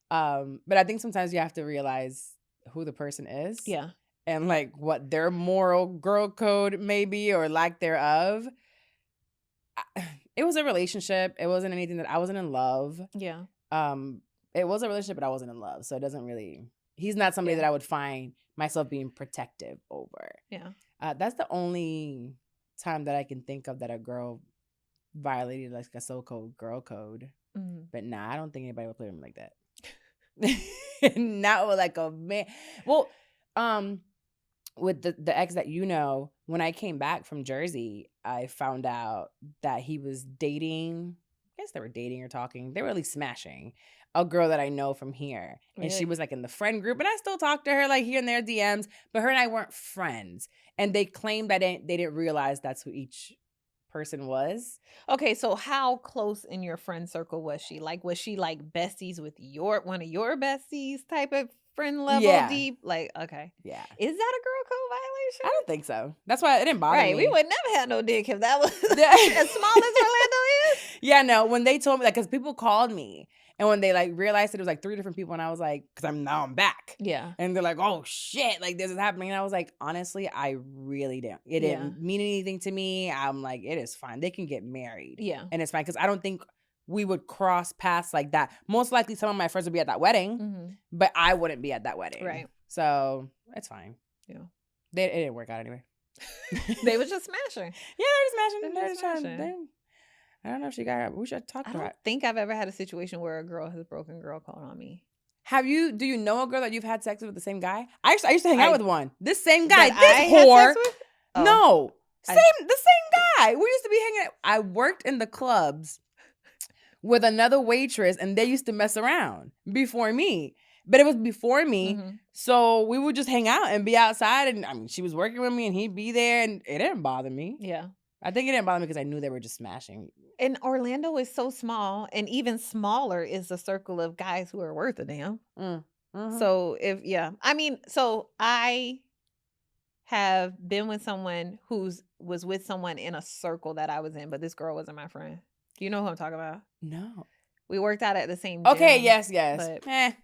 But I think sometimes you have to realize who the person is. Yeah. And like what their moral girl code may be or lack thereof. It was a relationship. It wasn't anything that I wasn't in love. Yeah. It was a relationship, but I wasn't in love. So it doesn't really, he's not somebody Yeah. that I would find myself being protective over. Yeah. That's the only time that I can think of that a girl violated like a so-called girl code. Mhm. But nah, I don't think anybody would play with me like that. Not with like a man. Well, with the ex that you know, when I came back from Jersey, I found out that he was dating, I guess they were dating or talking. They were at least smashing a girl that I know from here. And she Really? was like in the friend group. And I still talk to her like here and there DMs. But her and I weren't friends. And they claimed that they didn't realize that's who each person was. Okay, so how close in your friend circle was she? Like, was she like besties with one of your besties type of friend level Yeah. deep? Like, okay. Yeah. Is that a girl code violation? I don't think so. That's why it didn't bother Right, me. we would never have no dick if that was Yeah. as small as Orlando is. Yeah, no, when they told me, like, because people called me, and when they, like, realized that it was, like, 3 different people, and I was like, because I'm back. Yeah. And they're like, oh, shit, like, this is happening. And I was like, honestly, I really didn't. It didn't mean anything to me. I'm like, it is fine. They can get married. Yeah. And it's fine, because I don't think we would cross paths like that. Most likely, some of my friends would be at that wedding, Mm-hmm. but I wouldn't be at that wedding. Right. So, it's fine. Yeah. It didn't work out anyway. They was just smashing. Yeah, they're smashing. They're They're just just smashing. trying. I don't know if she got her. We should talk I to her. don't think I've ever had a situation where a girl has broken girl code on me. Do you know a girl that you've had sex with the same guy? I used to hang out with one. This same guy. That This I had whore. sex with? Oh. No. I- The same guy. We used to be hanging out. I worked in the clubs with another waitress and they used to mess around before me. But it was before me. Mhm. So we would just hang out and be outside. And I mean, she was working with me and he'd be there and it didn't bother me. Yeah. I think it didn't bother me because I knew they were just smashing. And Orlando is so small, and even smaller is the circle of guys who are worth a damn. Mhm. So so I have been with someone was with someone in a circle that I was in, but this girl wasn't my friend. Do you know who I'm talking about? No. We worked out at the same Okay, gym, yes. but That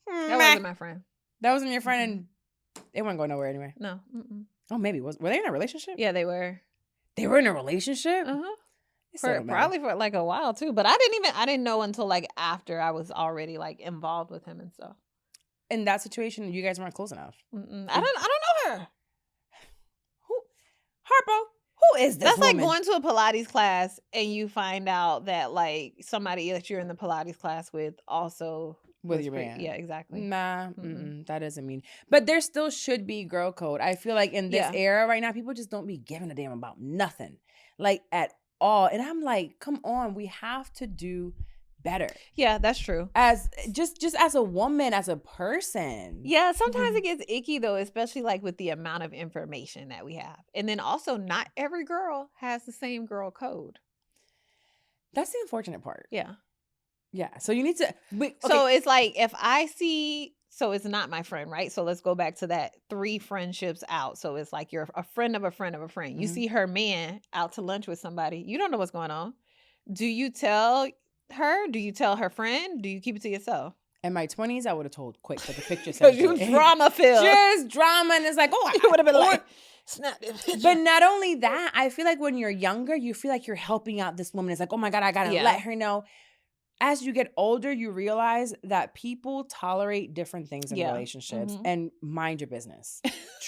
That wasn't my friend. That wasn't your friend, and it wasn't going nowhere anyway. No. Mm-mm. Oh, maybe were they in a relationship? Yeah, they were. They were in a relationship. Uh-huh. It still don't matter. Probably for like a while too, but I didn't know until like after I was already like involved with him and stuff. In that situation, you guys weren't close enough. Mm-mm. I don't know her. Who, Harpo? Who is this? That's like woman? going to a Pilates class and you find out that like somebody that you're in the Pilates class with also with was your man. Yeah, exactly. Nah, Mm-mm. that doesn't mean. But there still should be girl code. I feel like in this Yeah. era right now, people just don't be giving a damn about nothing, like at all. And I'm like, come on, we have to do better Yeah, that's true. as just as a woman, as a person. Yeah, sometimes it gets icky though, especially like with the amount of information that we have. And then also not every girl has the same girl code. That's the unfortunate part. Yeah. Yeah. So you need to. So it's like if I see, so it's not my friend, right? So let's go back to that 3 friendships out. So it's like you're a friend of a friend of a friend. You Mhm. see her man out to lunch with somebody. You don't know what's going on. Do you tell her? Do you tell her friend? Do you keep it to yourself? In my 20s, I would have told quick, but the picture says Because you drama filled. just drama, and it's like, oh, You would have been or- like, snap this picture. But not only that, I feel like when you're younger, you feel like you're helping out this woman. It's like, oh my God, I gotta let her know. As you get older, you realize that people tolerate different things in relationships, and mind your business.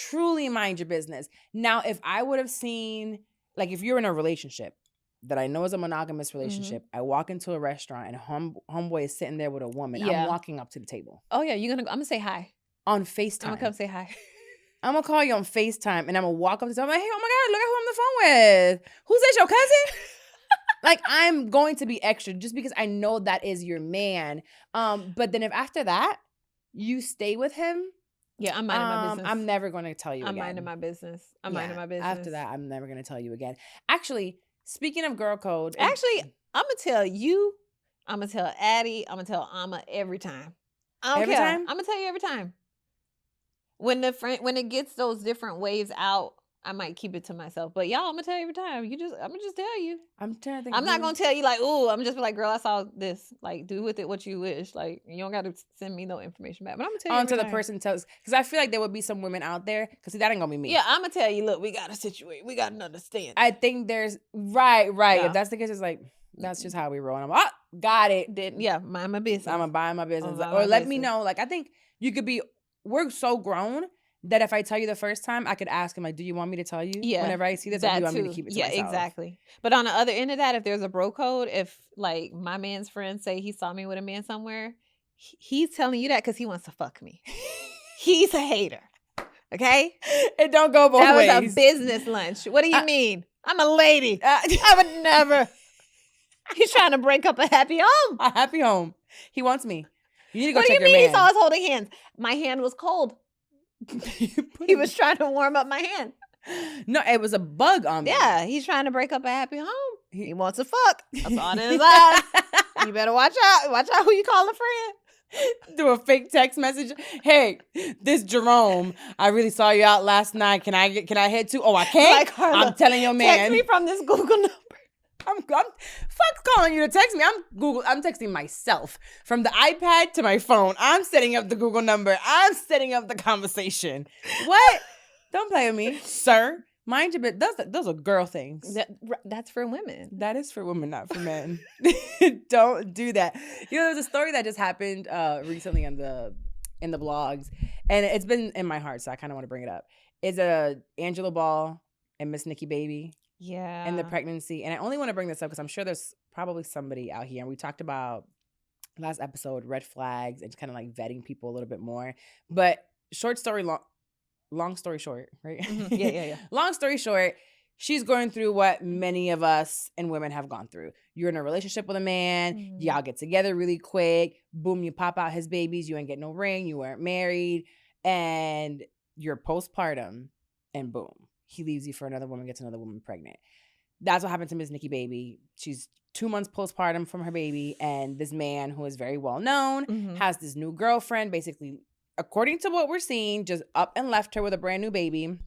Truly mind your business. Now, if I would have seen, like, if you're in a relationship that I know is a monogamous relationship, I walk into a restaurant and homeboy is sitting there with a woman, I'm walking up to the table. Oh yeah, I'm gonna say hi On FaceTime. I'm gonna come say hi. I'm gonna call you on FaceTime and I'm gonna walk up to someone, I'm like, hey, oh my God, look at who I'm on the phone with. Who's this, your cousin? Like, I'm going to be extra just because I know that is your man. But then if after that, you stay with him, I'm minding my business. I'm never going to tell you I'm again. minding my business. I'm minding my business. After that, I'm never going to tell you again. Actually, speaking of girl code. Actually, I'm going to tell you, I'm going to tell Addie, I'm going to tell Amma every time. I don't Every care. time? I'm going to tell you every time. When it gets those different waves out, I might keep it to myself. But y'all, I'm gonna tell you every time. I'm gonna just tell you. I'm trying to think. I'm not gonna tell you like, ooh, I'm just be like, girl, I saw this. Like, do with it what you wish. Like, you don't gotta send me no information back. But I'm gonna tell you until the time. person tells, because I feel like there would be some women out there, because that ain't gonna be me. Yeah, I'm gonna tell you, look, we gotta situate. We gotta understand. I think there's right. Yeah. If that's the case, it's like, that's just how we roll. And I'm got it. Then mind my business. I'm gonna buy my business. Mind Or my let me business. know. Like, I think you could be, we're so grown that if I tell you the first time, I could ask him, like, do you want me to tell you? Yeah, Whenever I see this, or do you want me to keep it to myself? exactly. But on the other end of that, if there's a bro code, if like my man's friend say he saw me with a man somewhere, he's telling you that because he wants to fuck me. He's a hater. Okay? It don't go both ways. That was a business lunch. What do you mean? I'm a lady. I would never. He's trying to break up a happy home. A happy home. He wants me. You need to go What do check you your mean man. he saw us holding hands? My hand was cold. He was trying to warm up my hand. No, it was a bug on me. Yeah, he's trying to break up a happy home. He wants to fuck. I saw it in his eyes. You better watch out. Watch out who you call a friend. Do a fake text message. Hey, this Jerome, I really saw you out last night. Can I head to? Oh, I can't. Like, Carla, I'm telling your man. Text me from this Google number. I'm fuck calling you to text me. I'm texting myself from the iPad to my phone. I'm setting up the Google number. I'm setting up the conversation. What? Don't play with me, sir. Mind your business. Those are girl things. That's for women. That is for women, not for men. Don't do that. You know, there's a story that just happened recently in the blogs, and it's been in my heart, so I kind of want to bring it up. It's Angela Ball and Miss Nikki Baby. Yeah. And the pregnancy. And I only want to bring this up because I'm sure there's probably somebody out here. And we talked about last episode, red flags and kind of like vetting people a little bit more. But long story short, right? Mm-hmm. Yeah. Long story short, she's going through what many of us and women have gone through. You're in a relationship with a man. Y'all get together really quick. Boom, you pop out his babies. You ain't get no ring. You weren't married. And you're postpartum. And boom. He leaves you for another woman, gets another woman pregnant. That's what happened to Miss Nikki Baby. She's 2 months postpartum from her baby, and this man who is very well known has this new girlfriend, basically, according to what we're seeing, just up and left her with a brand new baby.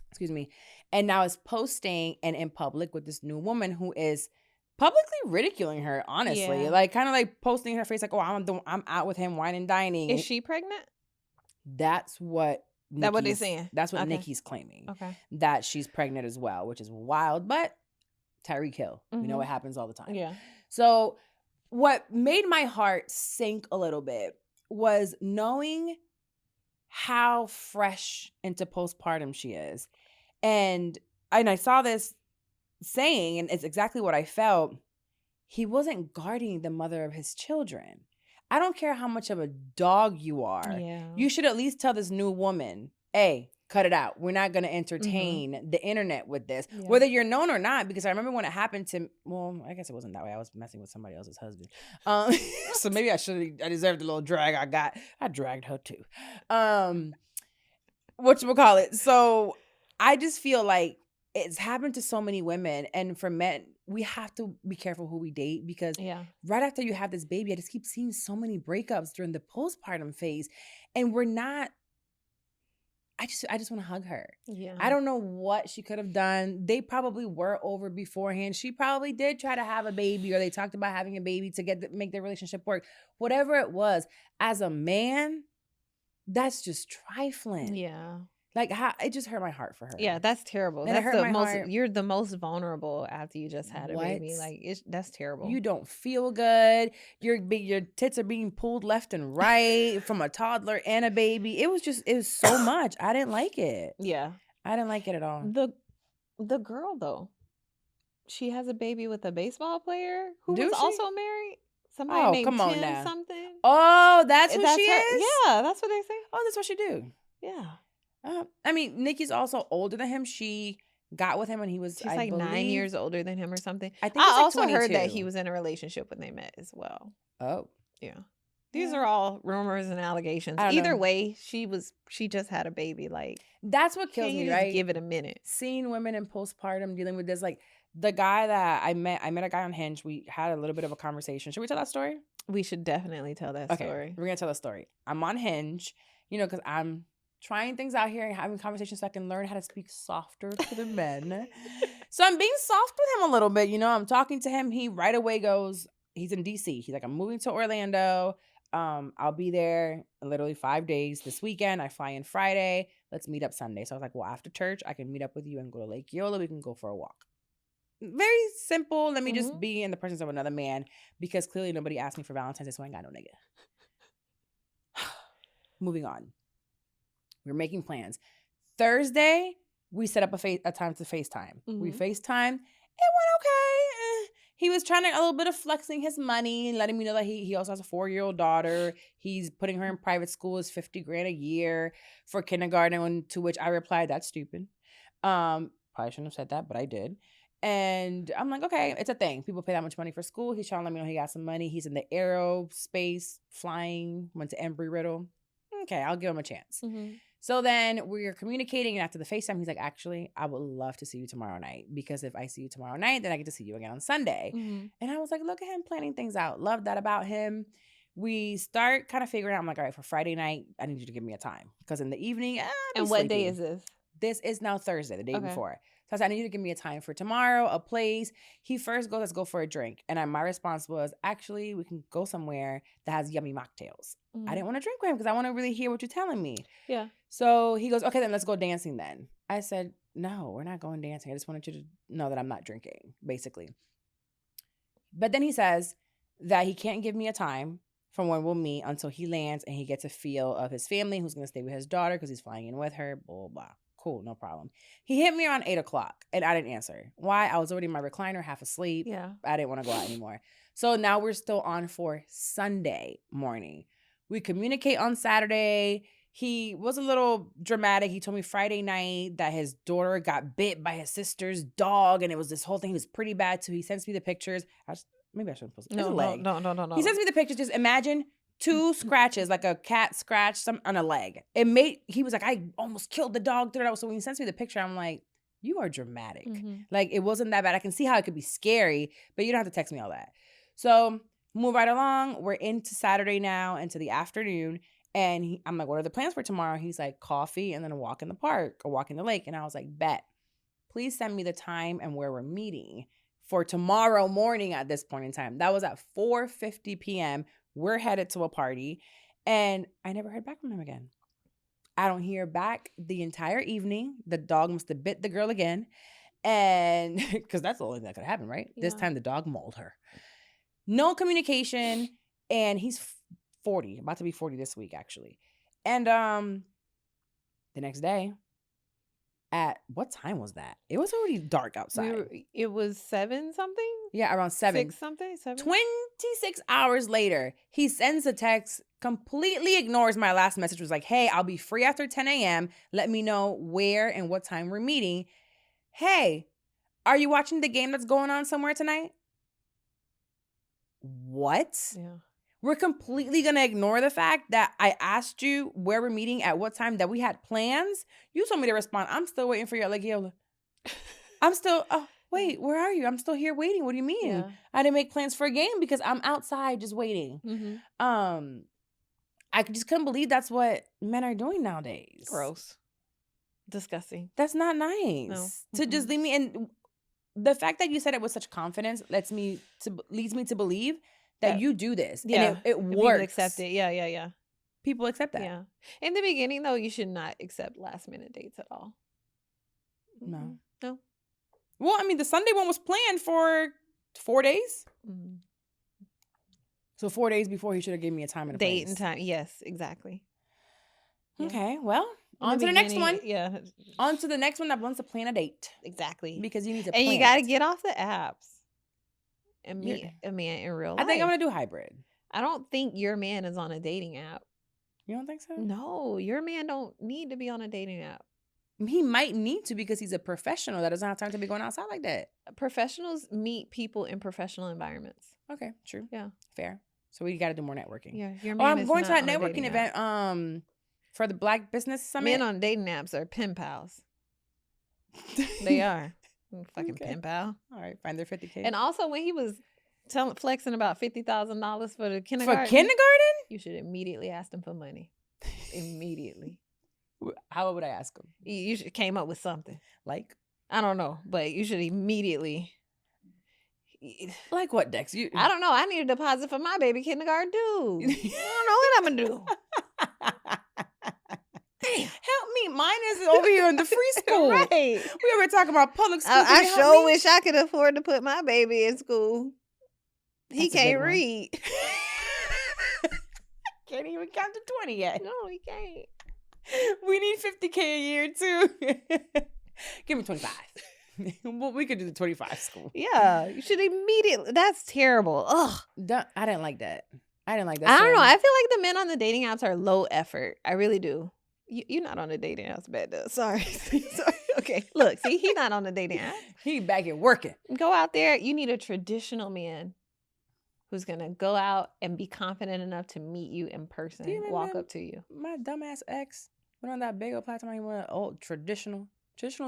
Excuse me. And now is posting and in public with this new woman who is publicly ridiculing her, honestly. Yeah. Like, kind of like posting her face like, oh, I'm out with him, wine and dining. Is she pregnant? That's what That's what they're saying. That's what Okay. Nikki's claiming. Okay. That she's pregnant as well, which is wild. But Tyreek Hill, we know Mhm. what happens all the time. Yeah. So what made my heart sink a little bit was knowing how fresh into postpartum she is. And I saw this saying, and it's exactly what I felt. He wasn't guarding the mother of his children. I don't care how much of a dog you are. Yeah. You should at least tell this new woman, hey, cut it out. We're not going to entertain the internet with this, Yeah. whether you're known or not, because I remember when it happened to, well, I guess it wasn't that way. I was messing with somebody else's husband. So maybe I deserved the little drag I got. I dragged her too. Whatchamacallit. So I just feel like it's happened to so many women, and for men, we have to be careful who we date, because Yeah. right after you have this baby, I just keep seeing so many breakups during the postpartum phase, and we're not, I just want to hug her. Yeah. I don't know what she could have done. They probably were over beforehand. She probably did try to have a baby, or they talked about having a baby to make their relationship work. Whatever it was, as a man, that's just trifling. Yeah. Like, it just hurt my heart for her. Yeah, that's terrible. And it That's hurt the my most. heart. You're the most vulnerable after you just had a baby. What? Like, that's terrible. You don't feel good. Your tits are being pulled left and right from a toddler and a baby. It was so much. I didn't like it. Yeah. I didn't like it at all. The girl though, she has a baby with a baseball player who Do was she? also married. Somebody Oh, named come on Tim now. something. Oh, that's what she her. is? Yeah, that's what they say. Oh, that's what she do. Yeah. I mean, Nikki's also older than him. She got with him when he was, She's like 9 years older than him or something. I think he's like also heard that 22. he was in a relationship when they met as well. Oh. Yeah. These Yeah. are all rumors and allegations. I don't Either know. way, she just had a baby. Like, That's what kills can't you me, just right? give it a minute? Seeing women in postpartum dealing with this, like the guy that I met a guy on Hinge. We had a little bit of a conversation. Should we tell that story? We should definitely tell that Okay, story. we're gonna tell the story. I'm on Hinge, because I'm trying things out here and having conversations so I can learn how to speak softer to the men. So I'm being soft with him a little bit. I'm talking to him. He right away goes, he's in DC. He's like, I'm moving to Orlando. I'll be there in literally 5 days this weekend. I fly in Friday. Let's meet up Sunday. So I was like, well, after church, I can meet up with you and go to Lake Yola. We can go for a walk. Very simple. Let me just be in the presence of another man, because clearly nobody asked me for Valentine's Day, so I ain't got no nigga. Moving on. We're making plans. Thursday, we set up a time to FaceTime. We FaceTime. It went okay. He was trying a little bit of flexing his money, letting me know that he also has a 4-year-old daughter. He's putting her in private school. It's $50,000 a year for kindergarten, to which I replied, that's stupid. Probably shouldn't have said that, but I did. And I'm like, okay, it's a thing. People pay that much money for school. He's trying to let me know he got some money. He's in the aerospace, flying, went to Embry-Riddle. Okay, I'll give him a chance. So then we're communicating, and after the FaceTime, he's like, actually, I would love to see you tomorrow night, because if I see you tomorrow night, then I get to see you again on Sunday. And I was like, look at him planning things out. Love that about him. We start kind of figuring out, I'm like, all right, for Friday night, I need you to give me a time, because in the evening, And what day is this? This is now Thursday, the day before. So I said, I need you to give me a time for tomorrow, a place. He first goes, let's go for a drink. And my response was, actually, we can go somewhere that has yummy mocktails. I didn't want to drink with him because I want to really hear what you're telling me. Yeah. So he goes, okay, then let's go dancing then. I said, no, we're not going dancing. I just wanted you to know that I'm not drinking, basically. But then he says that he can't give me a time from when we'll meet until he lands and he gets a feel of his family, who's going to stay with his daughter because he's flying in with her, blah, blah, blah. Cool, no problem. He hit me around 8 o'clock and I didn't answer. Why? I was already in my recliner, half asleep. Yeah. I didn't want to go out anymore. So now we're still on for Sunday morning. We communicate on Saturday. He was a little dramatic. He told me Friday night that his daughter got bit by his sister's dog, and it was this whole thing. He was pretty bad too. He sends me the pictures. Maybe I shouldn't post it. It's a leg. No. He sends me the pictures. Just imagine 2 scratches, like a cat scratch on a leg. He was like, I almost killed the dog. So when he sends me the picture, I'm like, you are dramatic. Like, it wasn't that bad. I can see how it could be scary, but you don't have to text me all that. So move right along. We're into Saturday now, into the afternoon. And I'm like, what are the plans for tomorrow? He's like, coffee and then a walk in the park or walk in the lake. And I was like, bet. Please send me the time and where we're meeting for tomorrow morning at this point in time. That was at 4:50 p.m. We're headed to a party. And I never heard back from him again. I don't hear back the entire evening. The dog must have bit the girl again. And because that's the only thing that could happen, right? Yeah. This time the dog mauled her. No communication. And he's 40, about to be 40 this week, actually. And the next day, at what time was that? It was already dark outside. It was 7 something? Yeah, around 7. 6 something? 7? 26 hours later, he sends a text, completely ignores my last message, was like, hey, I'll be free after 10 a.m. Let me know where and what time we're meeting. Hey, are you watching the game that's going on somewhere tonight? What? Yeah. We're completely going to ignore the fact that I asked you where we're meeting at what time, that we had plans. You told me to respond. I'm still waiting for you at Lake Yola. Wait, where are you? I'm still here waiting. What do you mean? Yeah. I didn't make plans for a game because I'm outside just waiting. I just couldn't believe that's what men are doing nowadays. Gross. Disgusting. That's not nice. No. To just leave me. And the fact that you said it with such confidence leads me to believe that you do this. Yeah. And it works. People accept it. Yeah. People accept that. Yeah. In the beginning, though, you should not accept last minute dates at all. No. No. Well, I mean, the Sunday one was planned for 4 days. Mm-hmm. So 4 days before, he should have given me a time and a place. Date and time. Yes, exactly. Okay, well, on to the next one. Yeah. On to the next one that wants to plan a date. Exactly. Because you need to And plan you got to it. get off the apps and meet a man in real life. I think I'm going to do hybrid. I don't think your man is on a dating app. You don't think so? No, your man don't need to be on a dating app. He might need to because he's a professional that doesn't have time to be going outside like that. Professionals meet people in professional environments. Okay, true. Yeah. Fair. So we got to do more networking. Yeah, your man I'm going is to that not on a networking dating event app. For the Black Business Summit. Men on dating apps are pen pals. They are. Fucking Okay. pen pal. All right, find their 50K. And also when he was flexing about $50,000 for the kindergarten. For kindergarten? You should immediately ask him for money. Immediately. How would I ask him? You should came up with something. Like? I don't know, but you should immediately. Like what, Dex? I don't know. I need a deposit for my baby kindergarten too. I don't know what I'm gonna do. Help me. Mine is over here in the free school. Right. We were talking about public school. I sure wish I could afford to put my baby in school. He That's a big can't one. read. Can't even count to 20 yet. No, he can't. We need 50K a year too. Give me 25. Well, we could do the 25 school. Yeah, you should immediately. That's terrible. Ugh. I didn't like that. I don't know. I feel like the men on the dating apps are low effort. I really do. You're not on the dating apps, bad though. Sorry. Sorry. Okay. Look, see, he's not on the dating app. He back here working. Go out there. You need a traditional man who's gonna go out and be confident enough to meet you in person, walk up to you. My dumbass ex went on that big old platform. He wanted old traditional.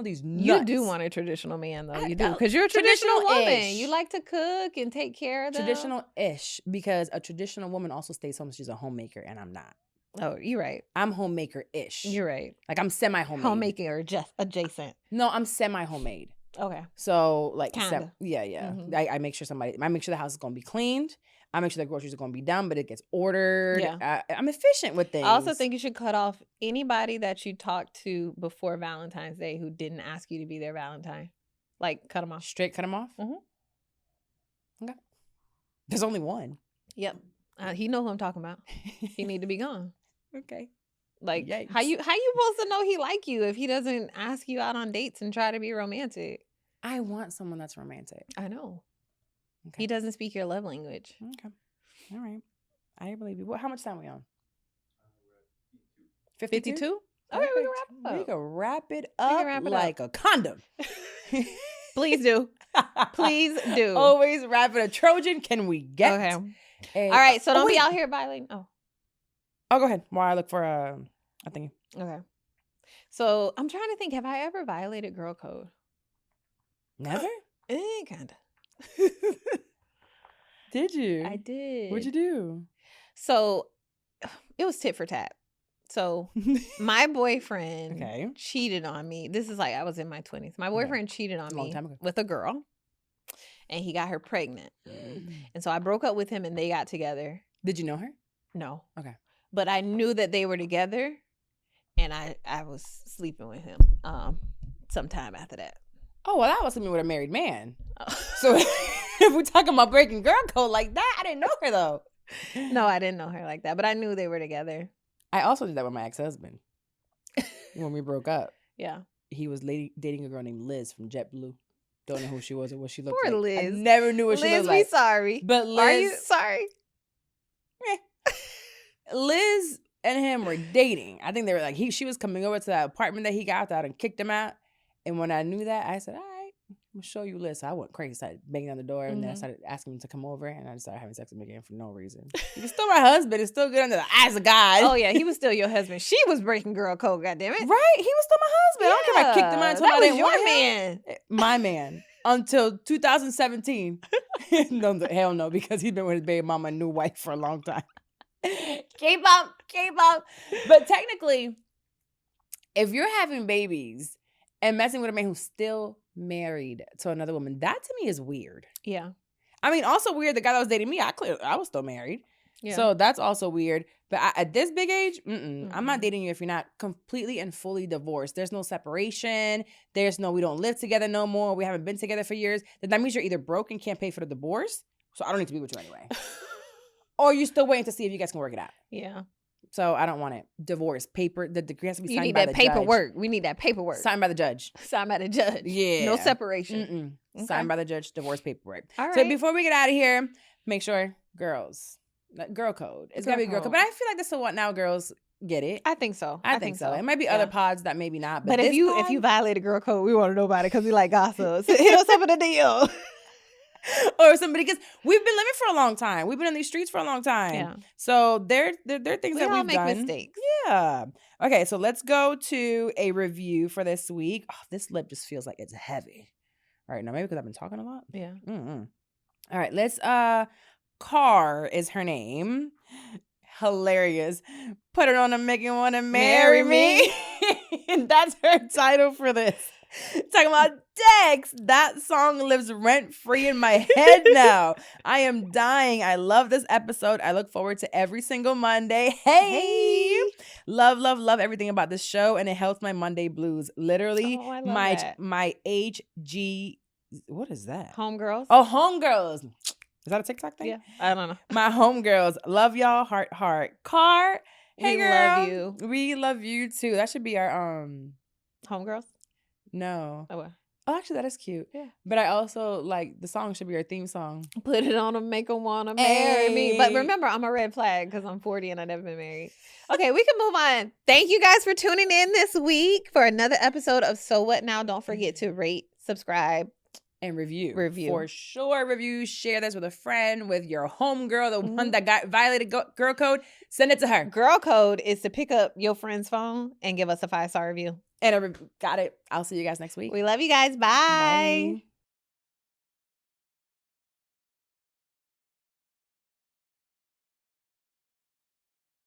These nuts. You do want a traditional man, though. You do. don't. Because you're a traditional woman. Traditional-ish. You like to cook and take care of them. Traditional-ish, because a traditional woman also stays home. She's a homemaker, and I'm not. Oh, you're right. I'm homemaker-ish. You're right. Like, I'm semi-homemade. Homemaking or just adjacent. No, I'm semi-homemade. Okay. So, like, Kinda. yeah. Mhm. I make sure the house is going to be cleaned. I make sure the groceries are going to be done, but it gets ordered. Yeah. I'm efficient with things. I also think you should cut off anybody that you talked to before Valentine's Day who didn't ask you to be their Valentine. Like, cut them off. Straight cut them off? Mhm. Okay. There's only one. Yep. He know who I'm talking about. He need to be gone. Okay. Like, Yikes. how you supposed to know he like you if he doesn't ask you out on dates and try to be romantic? I want someone that's romantic. I know. Okay. He doesn't speak your love language. Okay. All right. I believe you. How much time are we on? 52? Okay, we can wrap it up. We can wrap it can up wrap it like a condom. Please do. Please do. Always wrap it a Trojan. Can we get? Okay. All All right, so don't be out here violating. Oh, go ahead. While I look for a thing. okay. So I'm trying to think. Have I ever violated girl code? Never? Kind of. Did you? I did. What'd you do? So it was tit for tat. So my boyfriend cheated on me. This is like I was in my 20s. My boyfriend cheated on Long me time ago. with a girl, and he got her pregnant. And so I broke up with him, and they got together. Did you know her? No. Okay. But I knew that they were together, and I was sleeping with him sometime after that. Oh, well, that was me with a married man. Oh. So if we're talking about breaking girl code like that, I didn't know her, though. No, I didn't know her like that, but I knew they were together. I also did that with my ex-husband. When we broke up, Yeah. he was dating a girl named Liz from JetBlue. Don't know who she was or what she looked Poor like. Liz. I never knew what she looked Liz, we like. sorry. But Liz, Are you sorry? Liz and him were dating. I think they were like, she was coming over to that apartment that he got out and kicked him out. And when I knew that, I said, all right, I'm going to show you Liz. So I went crazy, started banging on the door, and then I started asking him to come over, and I just started having sex with him again for no reason. He's still my husband. It's still good under the eyes of God. Oh, yeah, he was still your husband. She was breaking girl code, goddammit. Right? He was still my husband. I don't care if I kicked him out until that I was didn't want your him. man. My man. Until 2017. No, hell no, because he's been with his baby mama and new wife for a long time. Keep up. But technically, if you're having babies and messing with a man who's still married to another woman, that to me is weird. Yeah. I mean, also weird, the guy that was dating me, I was still married. Yeah. So that's also weird. But at this big age, I'm not dating you if you're not completely and fully divorced. There's no separation. There's no, we don't live together no more. We haven't been together for years. Then that means you're either broke and can't pay for the divorce. So I don't need to be with you anyway. Or you're still waiting to see if you guys can work it out. Yeah. So I don't want it. Divorce, paper, the degree has to be You signed need by that the judge. paperwork. We need that paperwork. Signed by the judge. Signed by the judge. Yeah. No separation. Okay. Signed by the judge, divorce paperwork. All right. So before we get out of here, make sure, girls, girl code. It's got to be girl code. But I feel like this is what now girls get it. I think so. I think so. It might be other pods that maybe not. But if you violate a girl code, we want to know about it because we like gossips. Hit us up in the DM. Or somebody, because we've been living for a long time. We've been in these streets for a long time. Yeah. So there are things that all we've make done. mistakes. Yeah. Okay, so let's go to a review for this week. Oh, this lip just feels like it's heavy. All right, now maybe because I've been talking a lot. Yeah. All right, let's Car is her name. Hilarious. Put it on to make you want to marry me. And that's her title for this. Talking about Dex. That song lives rent-free in my head now. I am dying. I love this episode. I look forward to every single Monday. Hey. Love, love, love everything about this show, and it helps my Monday blues. Literally, I love that. my HG. What is that? Homegirls. Oh, homegirls. Is that a TikTok thing? Yeah. I don't know. My homegirls. Love y'all. Heart, heart. Car. Hey, We girl. love you. We love you too. That should be our Homegirls. No. Oh, well. Oh, actually, that is cute. Yeah. But I also like the song should be our theme song. Put it on them, make them want to marry me. But Hey. remember, I'm a red flag because I'm 40 and I've never been married. Okay, we can move on. Thank you guys for tuning in this week for another episode of So What Now. Don't forget to rate, subscribe, And review. Review. For sure, review. Share this with a friend, with your homegirl, the one that got violated girl code. Send it to her. Girl code is to pick up your friend's phone and give us a 5-star review. And got it. I'll see you guys next week. We love you guys. Bye. Bye.